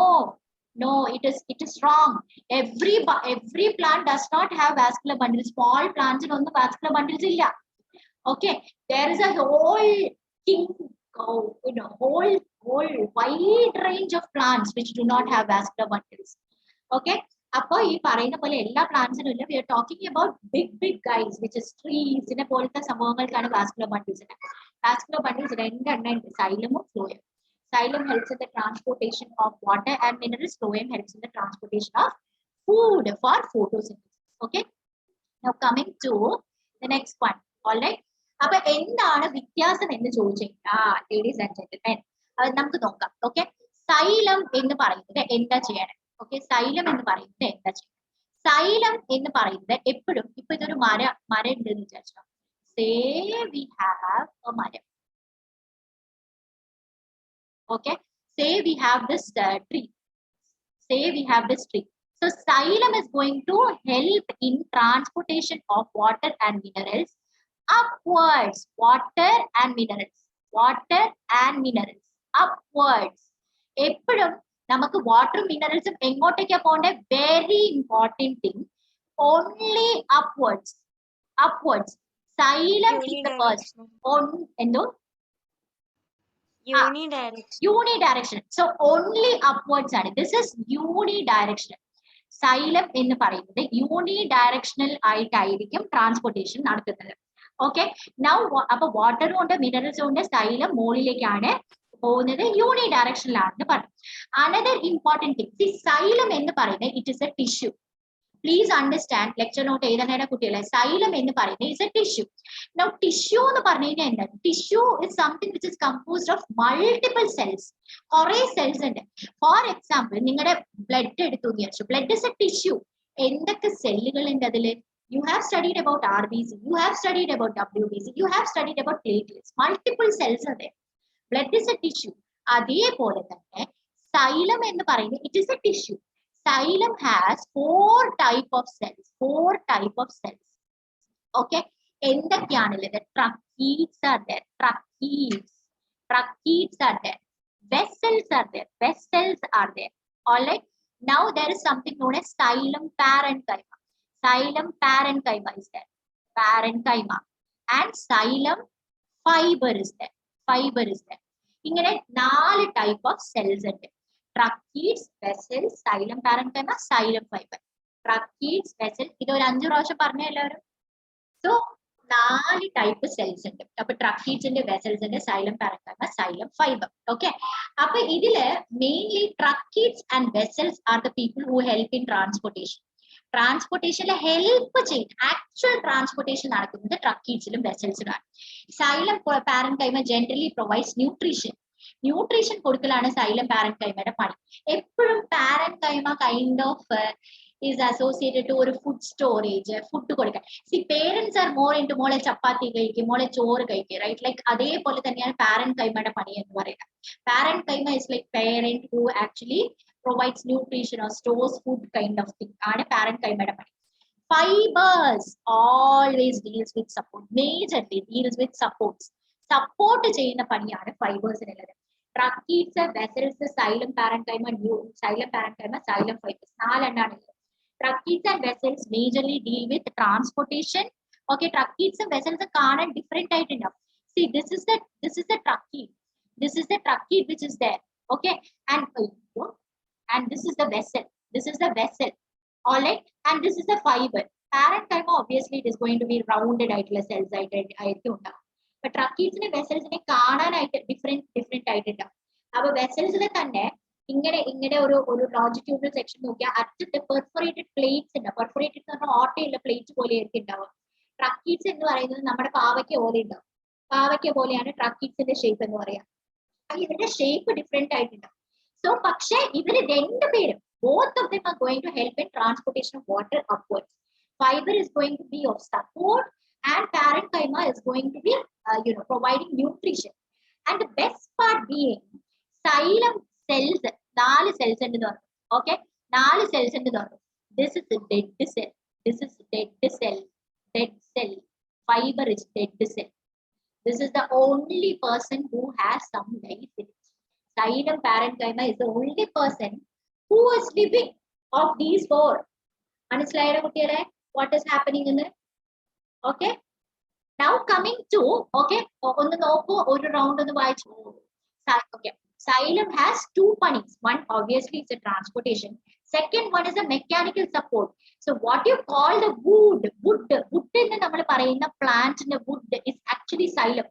it is wrong. Every plant does not have vascular bundles. Small plants in the vascular bundles illa. Okay, there is a whole whole wide range of plants which do not have vascular bundles. Okay, appo ee parayna pole ella plants inu illa. We are talking about big guys, which is trees ine polta samavagalkana vascular bundles. Vascular bundles rendanna undu: xylem and phloem. Xylem helps in the transportation of water and minerals. Phloem helps in the transportation of food for photosynthesis. Okay, now coming to the next one. All right, appo endana vyathyasam ennu choദിച്ചാൽ ladies and gentlemen അത് നമുക്ക് നോക്കാം. Okay, xylem എന്ന് പറയുന്നത് എന്താ ചെയ്യണം? Okay, xylem എന്ന് പറയുന്നത് എന്താ ചെയ്യണം? Xylem എന്ന് പറയുന്നത് എപ്പോഴും ഇപ്പൊ ഇതൊരു മരം ഉണ്ടെന്ന് വിചാരിച്ചോ. Say we have a മരം. Okay, say we have this tree. Say we have this tree. So xylem is going to help in transportation of water and minerals upwards. Water and minerals upwards. എപ്പോഴും നമുക്ക് വാട്ടറും മിനറൽസും എങ്ങോട്ടേക്കാ പോകേണ്ടത്? Very important thing. Only upwards. Xylem is the first. എന്തോ unidirectional. So only upwards ആണ്. This is unidirectional. Xylem എന്ന് പറയുന്നത് unidirectional ആയിട്ടായിരിക്കും transportation നടത്തുന്നത്. Okay, now അപ്പൊ വാട്ടറും ഉണ്ട് മിനറൽസും ഉണ്ട്, xylem മുകളിലേക്കാണ് പോകുന്നത്, unidirectional ആണെന്ന് പറഞ്ഞു. Another important thing, see xylem എന്ന് പറയുന്നത് it is a tissue. Please understand, lecture note എഴുതാനായിട്ട് കുട്ടികളെ, xylem എന്ന് പറയുന്നത് is a tissue. Now tissue എന്ന് പറഞ്ഞു കഴിഞ്ഞാൽ എന്താണ്? Tissue is something which is composed of multiple cells. കുറെ cells ഉണ്ട്. For example, നിങ്ങളുടെ ബ്ലഡ് എടുത്തു വിചാരിച്ചു. Blood is a tissue. എന്തൊക്കെ സെല്ലുകൾ ഉണ്ട് അതില്? You have studied about RBC, you have studied about WBC, you have studied about platelets. Multiple cells are there. Blood is a tissue. അതേപോലെ തന്നെ xylem എന്ന് പറയുന്നത് it is a tissue. Xylem has 4 type of cells. 4 type of cells. Okay. എന്തൊക്കെയാണുള്ളത്? Tracheids are there. Tracheids are there. Vessels are there. Vessels are there. All right. Now there is something known as xylem parenchyma. Xylem parenchyma is there. Parenchyma. And xylem fiber is there. Fiber is there. ഇങ്ങനെ 4 type of cells ഉണ്ട്. Tracheids, vessels, xylem parenchyma, xylem fiber. Tracheids, vessels. ഇത് ഒരു 5 പ്രാവശ്യം പറഞ്ഞ എല്ലാവരും. So 4 type cells ഉണ്ട്. അപ്പൊ ട്രക്കീഡ്സിന്റെ വെസൽസിന്റെ xylem parenchyma, xylem fiber. Okay. അപ്പൊ ഇതില് mainly tracheids and vessels are the people who help in transportation. ട്രാൻസ്പോർട്ടേഷനിൽ ഹെൽപ്പ് ചെയ്യും. ആക്ച്വൽ ട്രാൻസ്പോർട്ടേഷൻ നടക്കുന്നത് ട്രക്കീഡ്സിലും വെസൽസിലാണ്. xylem parenchyma generally provides nutrition. Nutrition കൊടുക്കലാണ് xylem parenchyma പണി. എപ്പോഴും parenchyma kind of is associated to ഒരു ഫുഡ് സ്റ്റോറേജ്, ഫുഡ് കൊടുക്കാൻ. See parents are more into മോളെ ചപ്പാത്തി കഴിക്കും, മോളെ ചോറ് കഴിക്കും, റൈറ്റ്? ലൈക്ക് അതേപോലെ തന്നെയാണ് പാരൻകൈമയുടെ പണി എന്ന് പറയുന്നത്. Parenchyma is like parent who actually provides nutrition or stores food kind of thing ആണ് പാരൻകൈമയുടെ പണി. Fibres always deals with support. Majorly deals with supports. Support ചെയ്യുന്ന പണിയാണ് ഫൈബേഴ്സിനുള്ളത്. Tracheids, vessels, xylem parenchyma, xylem fibers. 4 എണ്ണാണ്. Tracheids and vessels majorly deal with transportation. Okay, tracheids and vessels are different enough. See, this is the tracheid. This is the tracheid which is there. Okay, and this is the vessel. This is the vessel. All right, and this is the fiber. Parenchyma obviously it is going to be rounded ആയിട്ടുള്ള cells ആയിരിക്കും ഉണ്ടാവും. But tracheids and vessels കാണാനായിട്ട് different ആയിട്ടുണ്ടാവും. അപ്പൊ വെസൽസിൽ തന്നെ ഇങ്ങനെ ഒരു longitudinal section നോക്കിയാൽ അറ്റത്ത് പെർഫറേറ്റഡ് പ്ലേറ്റ്സ് ഉണ്ട്. പെർഫറേറ്റഡ് എന്ന് പറഞ്ഞാൽ ഓട്ടയുള്ള പ്ലേറ്റ് പോലെ ആയിരിക്കും ഉണ്ടാവുക. ട്രക്കീഡ്സ് എന്ന് പറയുന്നത് നമ്മുടെ പാവയ്ക്ക പോലെ ഉണ്ടാവും. പാവയ്ക്ക പോലെയാണ് ട്രക്കീഡ്സിന്റെ ഷേപ്പ് എന്ന് പറയാം. ഇവരുടെ ഷേപ്പ് ഡിഫറെന്റ് ആയിട്ടുണ്ടാവും. സോ പക്ഷേ ഇവര് രണ്ടുപേരും both of them are going to help in transportation of water upwards. Fiber is going to be of support and parenchyma is going to be providing nutrition. And the best part being xylem cells, 4 cells ഉണ്ട് പറഞ്ഞു. Okay, 4 cells ഉണ്ട് പറഞ്ഞു. This is a dead cell. This is dead cell. Dead cell. Fiber is dead cell. This is the only person who has some life in it. Xylem parenchyma is the only person who is living of these 4. മനസ്സിലായോ കുട്ടികളെ what is happening in it? Okay, now coming to ഒന്ന് നോക്കൂ, ഒരു round ഒന്ന് വായിച്ചു. Okay, xylem has 2 panis. One obviously is a transportation. Second one is a mechanical support. So what you call the wood എന്ന് നമ്മൾ പറയുന്ന പ്ലാന്റിന്റെ wood is actually xylem.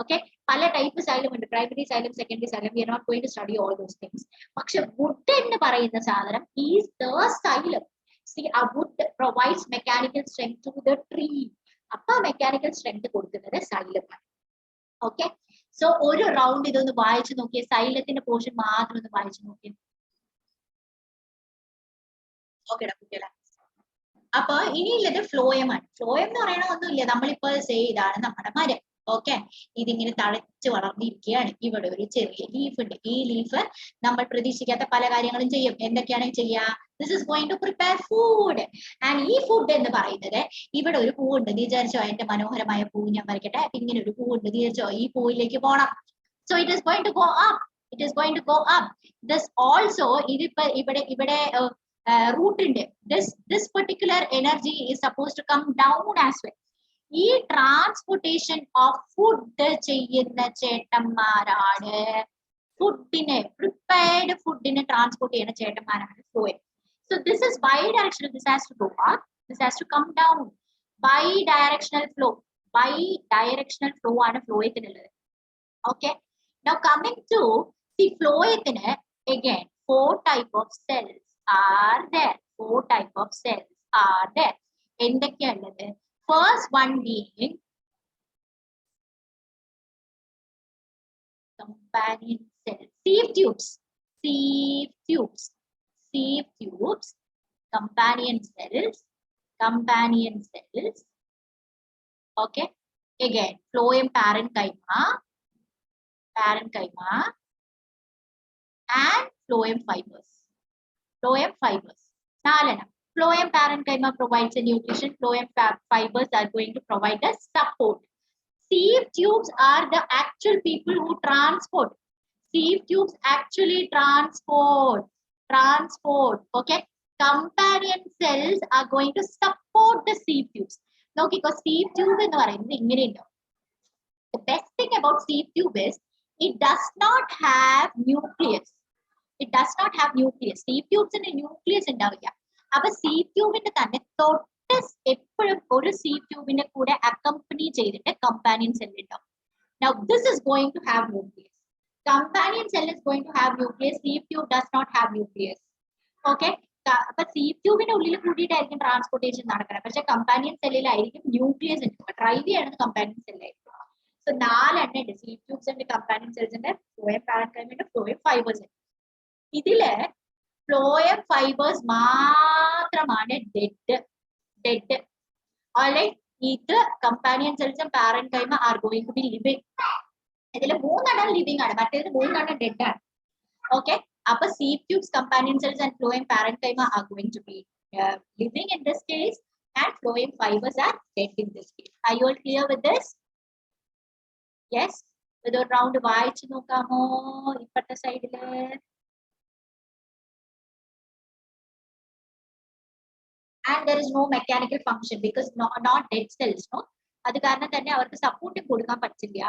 Okay, പല ടൈപ്പ് xylem ഉണ്ട്. Primary xylem, secondary xylem. We are not going to study all those things. പക്ഷെ wood എന്ന് പറയുന്ന സാധനം is the xylem. See, a wood provides mechanical strength to the tree. അപ്പൊ mechanical strength കൊടുക്കുന്നത് xylem ആണ്. Okay, so ഒരു round ഇതൊന്ന് വായിച്ചു നോക്കിയേ. സൈലത്തിന്റെ പോർഷൻ മാത്രം ഒന്ന് വായിച്ചു നോക്കിയേ. ഓക്കെടാ കുട്ടികളെ. അപ്പൊ ഇനിയുള്ളത് ഫ്ലോയം ആണ്. ഫ്ലോയം എന്ന് പറയണ ഒന്നുമില്ല, നമ്മളിപ്പോ ഇതാണ് നമ്മുടെ മരം. ഓക്കെ, ഇതിങ്ങനെ തഴച്ച് വളർന്നിരിക്കുകയാണ്. ഇവിടെ ഒരു ചെറിയ ലീഫ് ഉണ്ട്. ഈ ലീഫ് നമ്മൾ പ്രതീക്ഷിക്കാത്ത പല കാര്യങ്ങളും ചെയ്യും. എന്തൊക്കെയാണ് ചെയ്യുക? This is going to prepare food. And ഈ ഫുഡ് എന്ന് പറയുന്നത്, ഇവിടെ ഒരു പൂവുണ്ട് വിചാരിച്ചോ, എന്റെ മനോഹരമായ പൂ ഞാൻ വരയ്ക്കട്ടെ. അപ്പൊ ഇങ്ങനെ ഒരു പൂവുണ്ട് വിചാരിച്ചോ, ഈ പൂവിലേക്ക് പോണം. So it is going to go up. It is going to go up. This also ഇതിപ്പോ ഇവിടെ റൂട്ട് ഉണ്ട്. This particular energy is suppose to come down as well. ഈ ട്രാൻസ്പോർട്ടേഷൻ ഓഫ് ഫുഡ് ചെയ്യുന്ന ചേട്ടന്മാരാണ് ഫുഡിനെ, പ്രിപ്പയർഡ് ഫുഡിനെ ട്രാൻസ്പോർട്ട് ചെയ്യുന്ന ചേട്ടന്മാരാണ് phloem. So this is bidirectional. This has to go up. This has to come down. Bidirectional flow. Bidirectional flow ആണ് ഫ്ലോയത്തിനുള്ളത്. Okay. Now coming to the ഫ്ലോയത്തിന് again 4 type of cells are there. 4 type of cells are there. എന്തൊക്കെയാണുള്ളത്? First one being companion cells. Sieve tubes. Companion cells. Okay, again phloem parenchyma, parenchyma and phloem fibers. Phloem fibers. നാലെണ്ണം. Phloem parenchyma provides a nutrition. Phloem fibers are going to provide the support. Sieve tubes are the actual people who transport. Sieve tubes actually transport. Okay. Companion cells are going to support the sieve tubes. Now, because sieve tube എന്ന് പറയുന്നത് ഇങ്ങനെയുണ്ടോ. The best thing about sieve tube is it does not have nucleus. It does not have nucleus. Sieve tubes in a nucleus ഉണ്ടാവില്ല. അപ്പൊ sieve tube തന്നെ തൊട്ട് എപ്പോഴും ഒരു sieve tube കൂടെ accompany ചെയ്തിട്ട് companion cell ഉണ്ടാവും. Now this is going to have nucleus. Companion cell is going to have nucleus. Sieve tube does not have nucleus. Okay. അപ്പൊ sieve tube ഉള്ളിൽ കൂടിയിട്ടായിരിക്കും ട്രാൻസ്പോർട്ടേഷൻ നടക്കുന്നത്. പക്ഷെ കമ്പാനിയൻ സെല്ലിലായിരിക്കും ന്യൂക്ലിയസ് ഉണ്ട്. Drive ചെയ്യുന്നത് companion സെല്ലായിരിക്കും. So, 4 ഉണ്ട്. sieve tubes ഉണ്ട്, companion cells ഉണ്ട്, phloem parenchyma ഉണ്ട്, phloem fibers ഉണ്ട്. ഇതില് phloem fibers മാത്രമാണ് dead. Alright, ഇത് companion cells and parenchyma are going to be living. ഇതില് 3 living ആണ്, മറ്റേത് 3 dead ആണ്. Okay, അപ്പൊ sieve tubes, companion cells and phloem parenchyma are going to be living in this case, and phloem fibers are dead in this case. Are you all clear with this? Yes, with a round വായിച്ചു നോക്കാമോ ഇപ്പത്തെ സൈഡില്. And there is no mechanical function because not dead cells, no. അത് കാരണം തന്നെ അവർക്ക് support കൊടുക്കാൻ പറ്റില്ല.